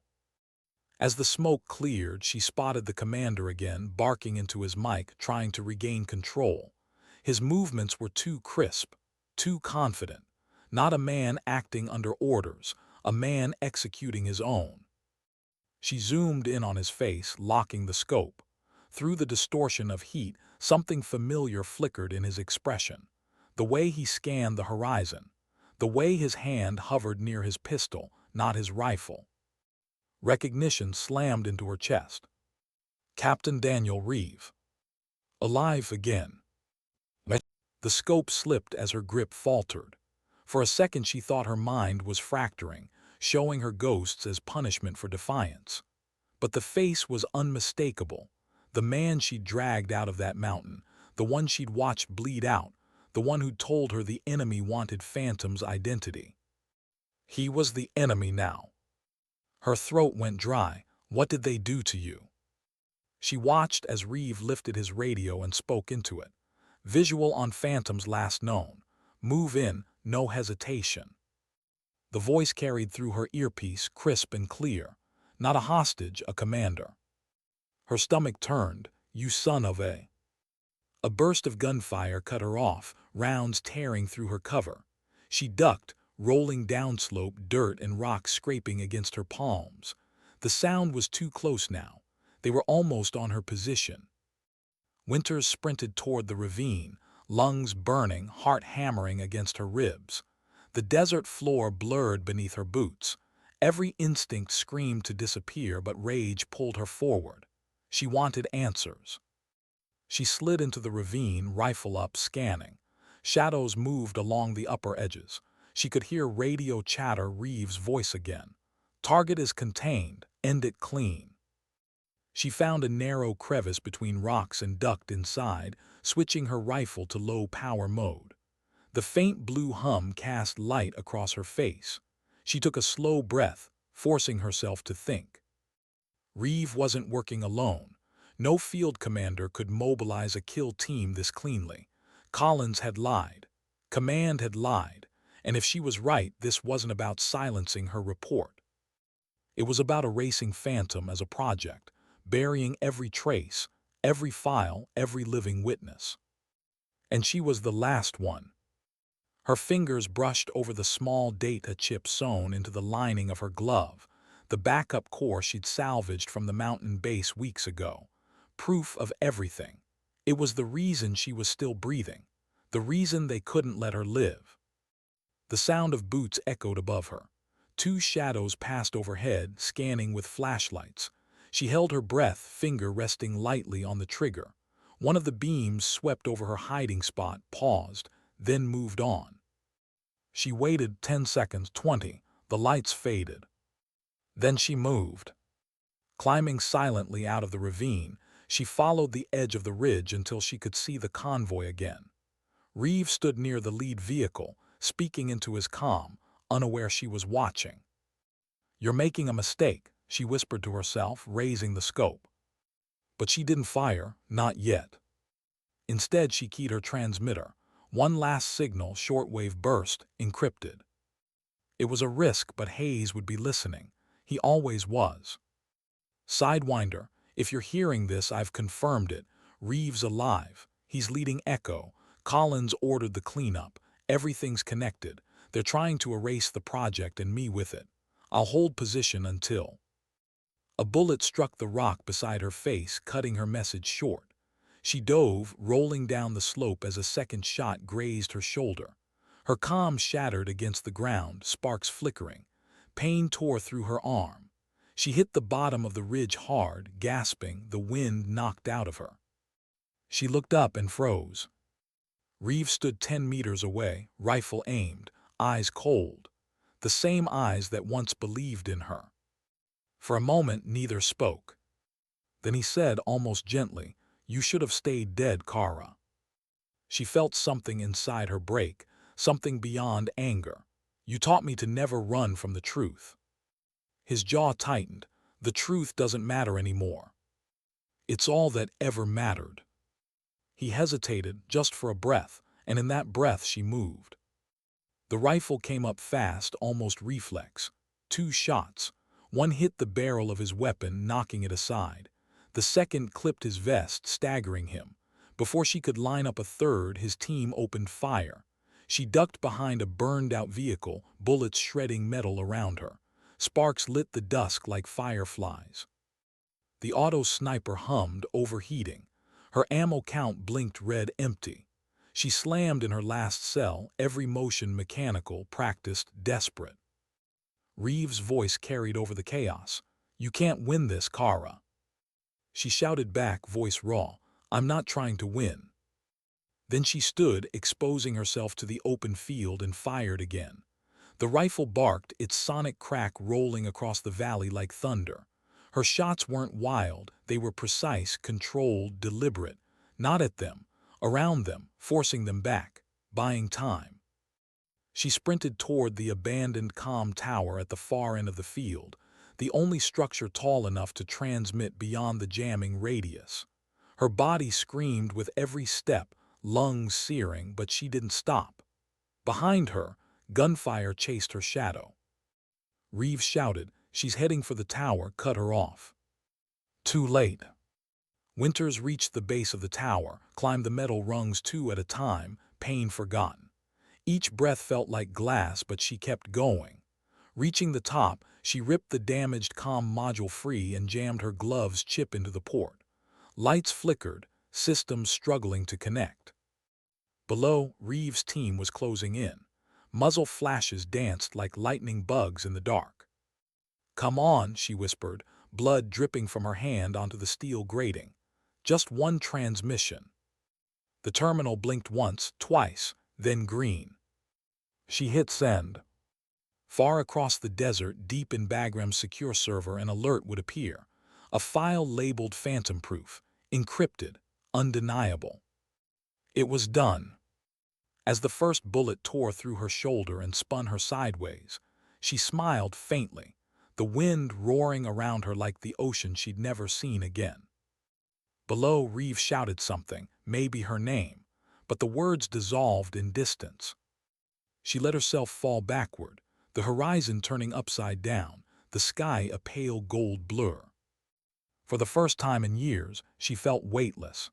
As the smoke cleared, she spotted the commander again, barking into his mic, trying to regain control. His movements were too crisp, too confident. Not a man acting under orders, a man executing his own. She zoomed in on his face, locking the scope. Through the distortion of heat, something familiar flickered in his expression. The way he scanned the horizon. The way his hand hovered near his pistol, not his rifle. Recognition slammed into her chest. Captain Daniel Reeve. Alive again. The scope slipped as her grip faltered. For a second she thought her mind was fracturing, showing her ghosts as punishment for defiance. But the face was unmistakable. The man she'd dragged out of that mountain, the one she'd watched bleed out, the one who'd told her the enemy wanted Phantom's identity. He was the enemy now. Her throat went dry. What did they do to you? She watched as Reeve lifted his radio and spoke into it. Visual on Phantom's last known. Move in, no hesitation. The voice carried through her earpiece, crisp and clear. Not a hostage, a commander. Her stomach turned. You son of a... A burst of gunfire cut her off, rounds tearing through her cover. She ducked, rolling downslope, dirt and rocks scraping against her palms. The sound was too close now. They were almost on her position. Winters sprinted toward the ravine, lungs burning, heart hammering against her ribs. The desert floor blurred beneath her boots. Every instinct screamed to disappear, but rage pulled her forward. She wanted answers. She slid into the ravine, rifle up, scanning. Shadows moved along the upper edges. She could hear radio chatter, Reeve's voice again. Target is contained. End it clean. She found a narrow crevice between rocks and ducked inside, switching her rifle to low-power mode. The faint blue hum cast light across her face. She took a slow breath, forcing herself to think. Reeve wasn't working alone. No field commander could mobilize a kill team this cleanly. Collins had lied. Command had lied. And if she was right, this wasn't about silencing her report. It was about erasing Phantom as a project, burying every trace, every file, every living witness. And she was the last one. Her fingers brushed over the small data chip sewn into the lining of her glove, the backup core she'd salvaged from the mountain base weeks ago. Proof of everything. It was the reason she was still breathing, the reason they couldn't let her live. The sound of boots echoed above her. Two shadows passed overhead, scanning with flashlights. She held her breath, finger resting lightly on the trigger. One of the beams swept over her hiding spot, paused, then moved on. She waited 10 seconds, 20. The lights faded. Then she moved. Climbing silently out of the ravine, she followed the edge of the ridge until she could see the convoy again. Reeve stood near the lead vehicle, speaking into his comm, unaware she was watching. "You're making a mistake," she whispered to herself, raising the scope. But she didn't fire, not yet. Instead, she keyed her transmitter. One last signal, shortwave burst, encrypted. It was a risk, but Hayes would be listening. He always was. Sidewinder, if you're hearing this, I've confirmed it. Reeve's alive. He's leading Echo. Collins ordered the cleanup. Everything's connected. They're trying to erase the project and me with it. I'll hold position until... A bullet struck the rock beside her face, cutting her message short. She dove, rolling down the slope as a second shot grazed her shoulder. Her comm shattered against the ground, sparks flickering. Pain tore through her arm. She hit the bottom of the ridge hard, gasping, the wind knocked out of her. She looked up and froze. Reeves stood 10 meters away, rifle aimed, eyes cold. The same eyes that once believed in her. For a moment, neither spoke. Then he said almost gently, "You should have stayed dead, Kara." She felt something inside her break, something beyond anger. "You taught me to never run from the truth." His jaw tightened. The truth doesn't matter anymore. It's all that ever mattered. He hesitated just for a breath, and in that breath she moved. The rifle came up fast, almost reflex. 2 shots. One hit the barrel of his weapon, knocking it aside. The second clipped his vest, staggering him. Before she could line up a third, his team opened fire. She ducked behind a burned-out vehicle, bullets shredding metal around her. Sparks lit the dusk like fireflies. The auto sniper hummed, overheating. Her ammo count blinked red, empty. She slammed in her last cell, every motion mechanical, practiced, desperate. Reeves' voice carried over the chaos. "You can't win this, Kara." She shouted back, voice raw, "I'm not trying to win." Then she stood, exposing herself to the open field, and fired again. The rifle barked, its sonic crack rolling across the valley like thunder. Her shots weren't wild, they were precise, controlled, deliberate. Not at them, around them, forcing them back, buying time. She sprinted toward the abandoned comm tower at the far end of the field, the only structure tall enough to transmit beyond the jamming radius. Her body screamed with every step, lungs searing, but she didn't stop. Behind her, gunfire chased her shadow. Reeves shouted, "She's heading for the tower, cut her off." Too late. Winters reached the base of the tower, climbed the metal rungs 2 at a time, pain forgotten. Each breath felt like glass, but she kept going. Reaching the top, she ripped the damaged comm module free and jammed her glove's chip into the port. Lights flickered, systems struggling to connect. Below, Reeves' team was closing in. Muzzle flashes danced like lightning bugs in the dark. "Come on," she whispered, blood dripping from her hand onto the steel grating. "Just one transmission." The terminal blinked once, twice, then green. She hit send. Far across the desert, deep in Bagram's secure server, an alert would appear. A file labeled phantom-proof, encrypted, undeniable. It was done. As the first bullet tore through her shoulder and spun her sideways, she smiled faintly, the wind roaring around her like the ocean she'd never seen again. Below, Reeves shouted something, maybe her name, but the words dissolved in distance. She let herself fall backward, the horizon turning upside down, the sky a pale gold blur. For the first time in years, she felt weightless.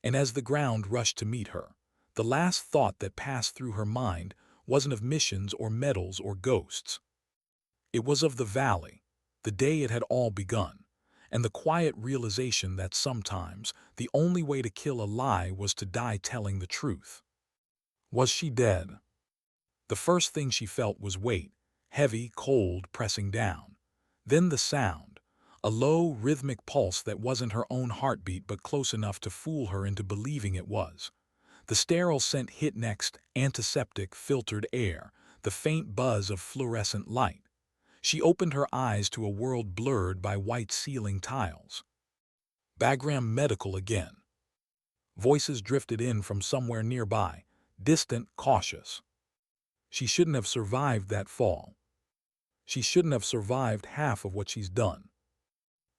And as the ground rushed to meet her, the last thought that passed through her mind wasn't of missions or medals or ghosts. It was of the valley, the day it had all begun, and the quiet realization that sometimes the only way to kill a lie was to die telling the truth. Was she dead? The first thing she felt was weight, heavy, cold, pressing down. Then the sound, a low, rhythmic pulse that wasn't her own heartbeat but close enough to fool her into believing it was. The sterile scent hit next, antiseptic, filtered air, the faint buzz of fluorescent light. She opened her eyes to a world blurred by white ceiling tiles. Bagram Medical again. Voices drifted in from somewhere nearby, distant, cautious. She shouldn't have survived that fall. She shouldn't have survived half of what she's done.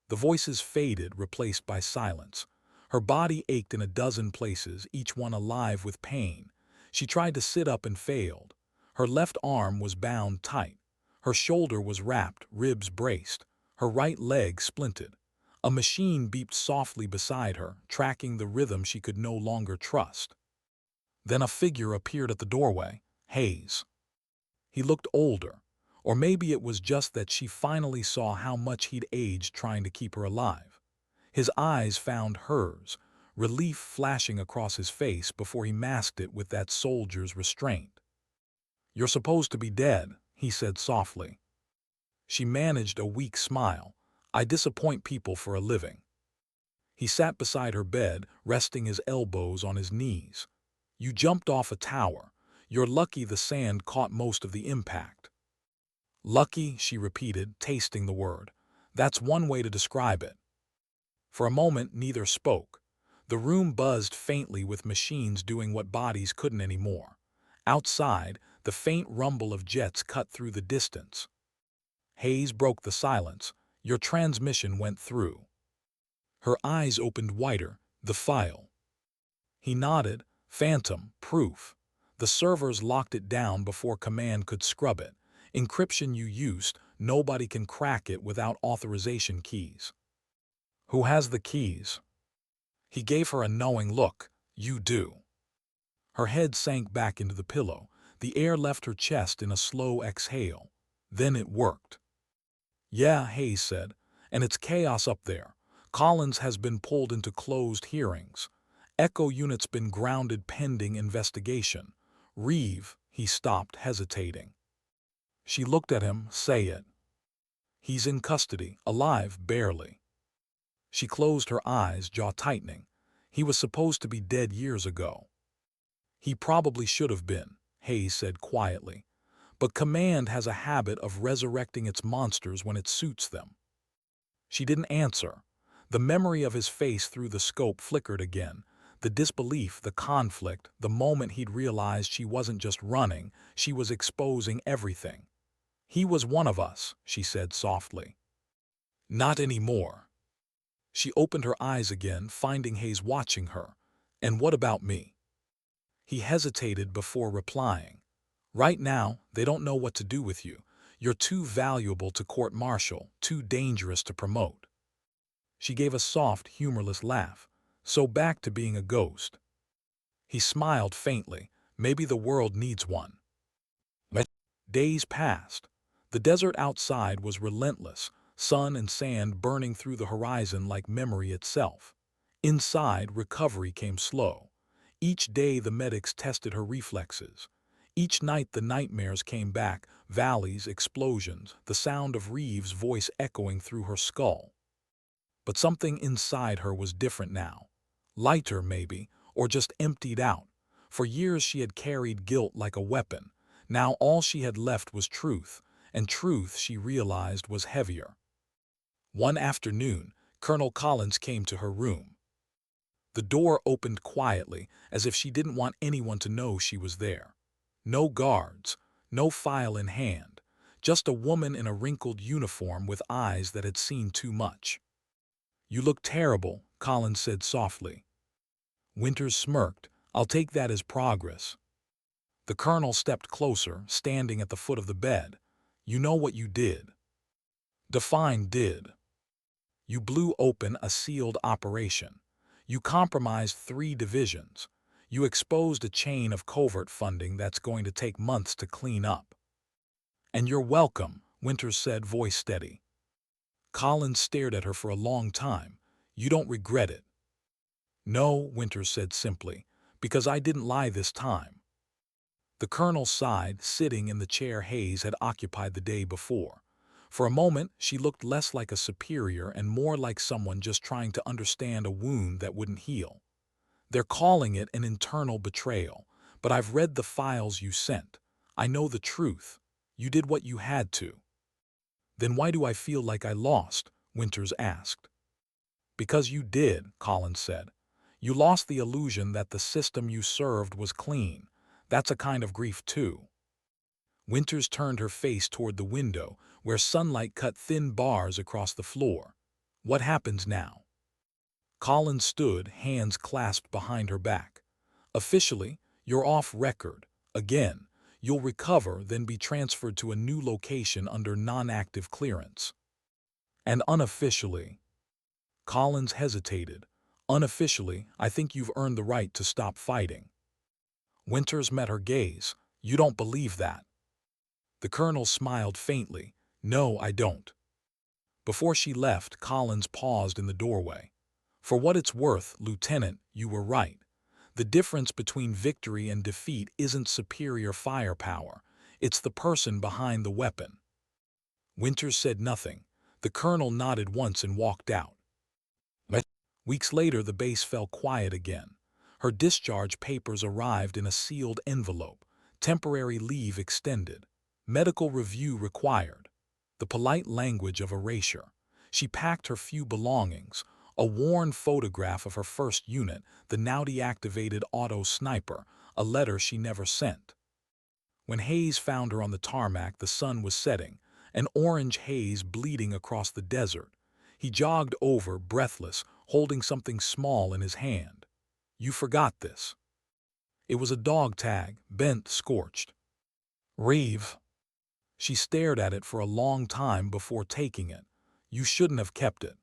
The voices faded, replaced by silence. Her body ached in a dozen places, each one alive with pain. She tried to sit up and failed. Her left arm was bound tight. Her shoulder was wrapped, ribs braced. Her right leg splinted. A machine beeped softly beside her, tracking the rhythm she could no longer trust. Then a figure appeared at the doorway, Hayes. He looked older, or maybe it was just that she finally saw how much he'd aged trying to keep her alive. His eyes found hers, relief flashing across his face before he masked it with that soldier's restraint. "You're supposed to be dead," he said softly. She managed a weak smile. "I disappoint people for a living." He sat beside her bed, resting his elbows on his knees. "You jumped off a tower. You're lucky the sand caught most of the impact." "Lucky," she repeated, tasting the word. "That's one way to describe it." For a moment, neither spoke. The room buzzed faintly with machines doing what bodies couldn't anymore. Outside, the faint rumble of jets cut through the distance. Hayes broke the silence. "Your transmission went through." Her eyes opened wider. "The file." He nodded. "Phantom, proof. The servers locked it down before command could scrub it. Encryption you used, nobody can crack it without authorization keys." "Who has the keys?" He gave her a knowing look. "You do." Her head sank back into the pillow. The air left her chest in a slow exhale. Then it worked. "Yeah," Hayes said, "and it's chaos up there. Collins has been pulled into closed hearings. Echo unit's been grounded pending investigation. Reeve," he stopped, hesitating. She looked at him. "Say it." "He's in custody, alive, barely." She closed her eyes, jaw tightening. "He was supposed to be dead years ago." "He probably should have been," Hayes said quietly. "But command has a habit of resurrecting its monsters when it suits them." She didn't answer. The memory of his face through the scope flickered again. The disbelief, the conflict, the moment he'd realized she wasn't just running, she was exposing everything. "He was one of us," she said softly. "Not anymore." She opened her eyes again, finding Hayes watching her. "And what about me?" He hesitated before replying. "Right now, they don't know what to do with you. You're too valuable to court-martial, too dangerous to promote." She gave a soft, humorless laugh. "So back to being a ghost." He smiled faintly. "Maybe the world needs one." Days passed. The desert outside was relentless, sun and sand burning through the horizon like memory itself. Inside, recovery came slow. Each day the medics tested her reflexes. Each night the nightmares came back, valleys, explosions, the sound of Reeves' voice echoing through her skull. But something inside her was different now. Lighter, maybe, or just emptied out. For years she had carried guilt like a weapon. Now all she had left was truth, and truth, she realized, was heavier. One afternoon, Colonel Collins came to her room. The door opened quietly, as if she didn't want anyone to know she was there. No guards, no file in hand, just a woman in a wrinkled uniform with eyes that had seen too much. "You look terrible," Collins said softly. Winters smirked. "I'll take that as progress." The colonel stepped closer, standing at the foot of the bed. "You know what you did." "Define did." "You blew open a sealed operation. You compromised 3 divisions. You exposed a chain of covert funding that's going to take months to clean up." "And you're welcome," Winters said, voice steady. Collins stared at her for a long time. "You don't regret it?" "No," Winters said simply, "because I didn't lie this time." The colonel sighed, sitting in the chair Hayes had occupied the day before. For a moment, she looked less like a superior and more like someone just trying to understand a wound that wouldn't heal. "They're calling it an internal betrayal, but I've read the files you sent. I know the truth. You did what you had to." "Then why do I feel like I lost?" Winters asked. "Because you did," Collins said. "You lost the illusion that the system you served was clean. That's a kind of grief too." Winters turned her face toward the window, where sunlight cut thin bars across the floor. "What happens now?" Collins stood, hands clasped behind her back. "Officially, you're off record. Again. You'll recover, then be transferred to a new location under non-active clearance." "And unofficially?" Collins hesitated. "Unofficially, I think you've earned the right to stop fighting." Winters met her gaze. You don't believe that? The colonel smiled faintly. No, I don't. Before she left, Collins paused in the doorway. For what it's worth, Lieutenant, you were right. The difference between victory and defeat isn't superior firepower. It's the person behind the weapon. Winters said nothing. The colonel nodded once and walked out. Weeks later, the base fell quiet again. Her discharge papers arrived in a sealed envelope. Temporary leave extended. Medical review required. The polite language of erasure. She packed her few belongings, a worn photograph of her first unit, the now-deactivated auto sniper, a letter she never sent. When Hayes found her on the tarmac, the sun was setting, an orange haze bleeding across the desert. He jogged over, breathless, holding something small in his hand. You forgot this. It was a dog tag, bent, scorched. Reeve. She stared at it for a long time before taking it. You shouldn't have kept it.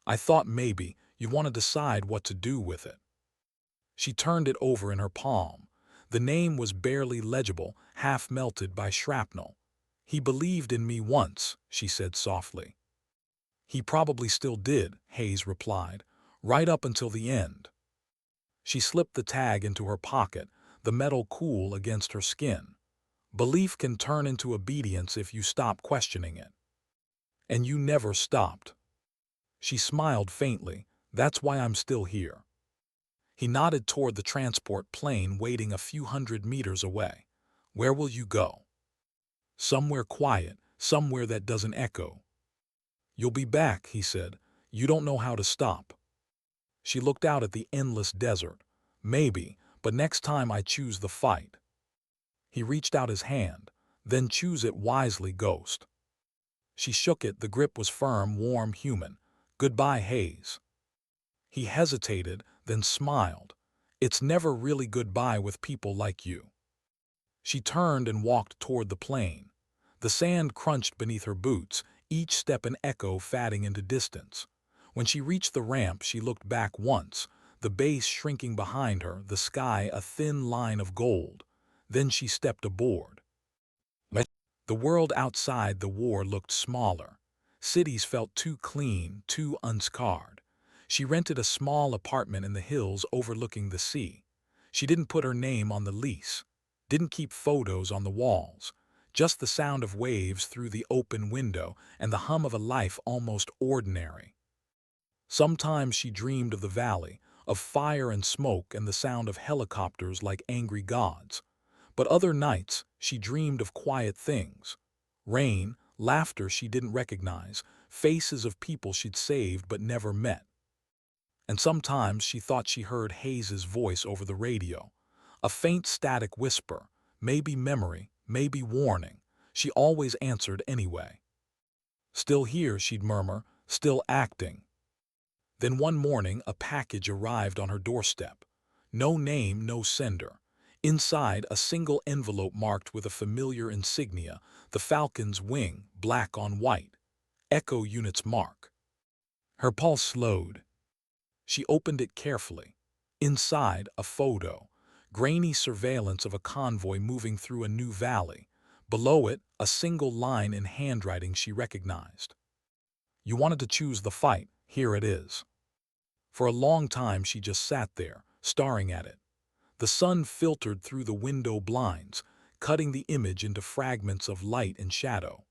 I thought maybe you'd want to decide what to do with it. She turned it over in her palm. The name was barely legible, half melted by shrapnel. He believed in me once, she said softly. He probably still did, Hayes replied, right up until the end. She slipped the tag into her pocket, the metal cool against her skin. Belief can turn into obedience if you stop questioning it. And you never stopped. She smiled faintly. That's why I'm still here. He nodded toward the transport plane waiting a few hundred meters away. Where will you go? Somewhere quiet, somewhere that doesn't echo. You'll be back, he said. You don't know how to stop. She looked out at the endless desert. Maybe, but next time I choose the fight. He reached out his hand. Then choose it wisely, Ghost. She shook it. The grip was firm, warm, human. Goodbye, Hayes. He hesitated, then smiled. It's never really goodbye with people like you. She turned and walked toward the plane. The sand crunched beneath her boots, each step an echo fading into distance. When she reached the ramp, she looked back once, the base shrinking behind her, the sky a thin line of gold. Then she stepped aboard. The world outside the war looked smaller. Cities felt too clean, too unscarred. She rented a small apartment in the hills overlooking the sea. She didn't put her name on the lease, didn't keep photos on the walls, just the sound of waves through the open window and the hum of a life almost ordinary. Sometimes she dreamed of the valley, of fire and smoke and the sound of helicopters like angry gods. But other nights, she dreamed of quiet things. Rain, laughter she didn't recognize, faces of people she'd saved but never met. And sometimes she thought she heard Hayes's voice over the radio. A faint static whisper, maybe memory, maybe warning. She always answered anyway. Still here, she'd murmur, still acting. Then one morning, a package arrived on her doorstep. No name, no sender. Inside, a single envelope marked with a familiar insignia, the falcon's wing, black on white. Echo Unit's mark. Her pulse slowed. She opened it carefully. Inside, a photo. Grainy surveillance of a convoy moving through a new valley. Below it, a single line in handwriting she recognized. You wanted to choose the fight. Here it is. For a long time she just sat there, staring at it. The sun filtered through the window blinds, cutting the image into fragments of light and shadow.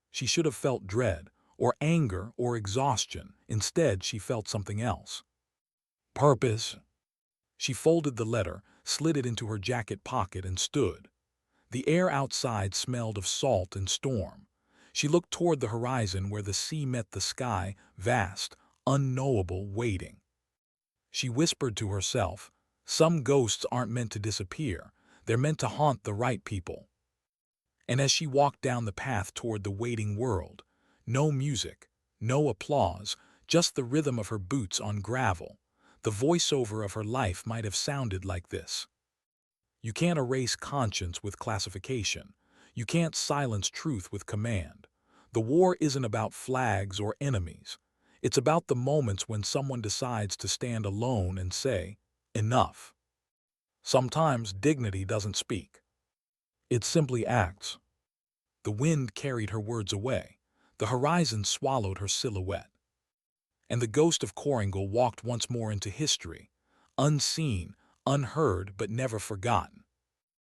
She should have felt dread, or anger, or exhaustion. Instead, she felt something else. Purpose. She folded the letter, slid it into her jacket pocket, and stood. The air outside smelled of salt and storm. She looked toward the horizon where the sea met the sky, vast, unknowable, waiting. She whispered to herself, some ghosts aren't meant to disappear, they're meant to haunt the right people. And as she walked down the path toward the waiting world, no music, no applause, just the rhythm of her boots on gravel, the voiceover of her life might have sounded like this. You can't erase conscience with classification. You can't silence truth with command. The war isn't about flags or enemies. It's about the moments when someone decides to stand alone and say, enough. Sometimes dignity doesn't speak. It simply acts. The wind carried her words away. The horizon swallowed her silhouette. And the ghost of Coringal walked once more into history, unseen, unheard, but never forgotten.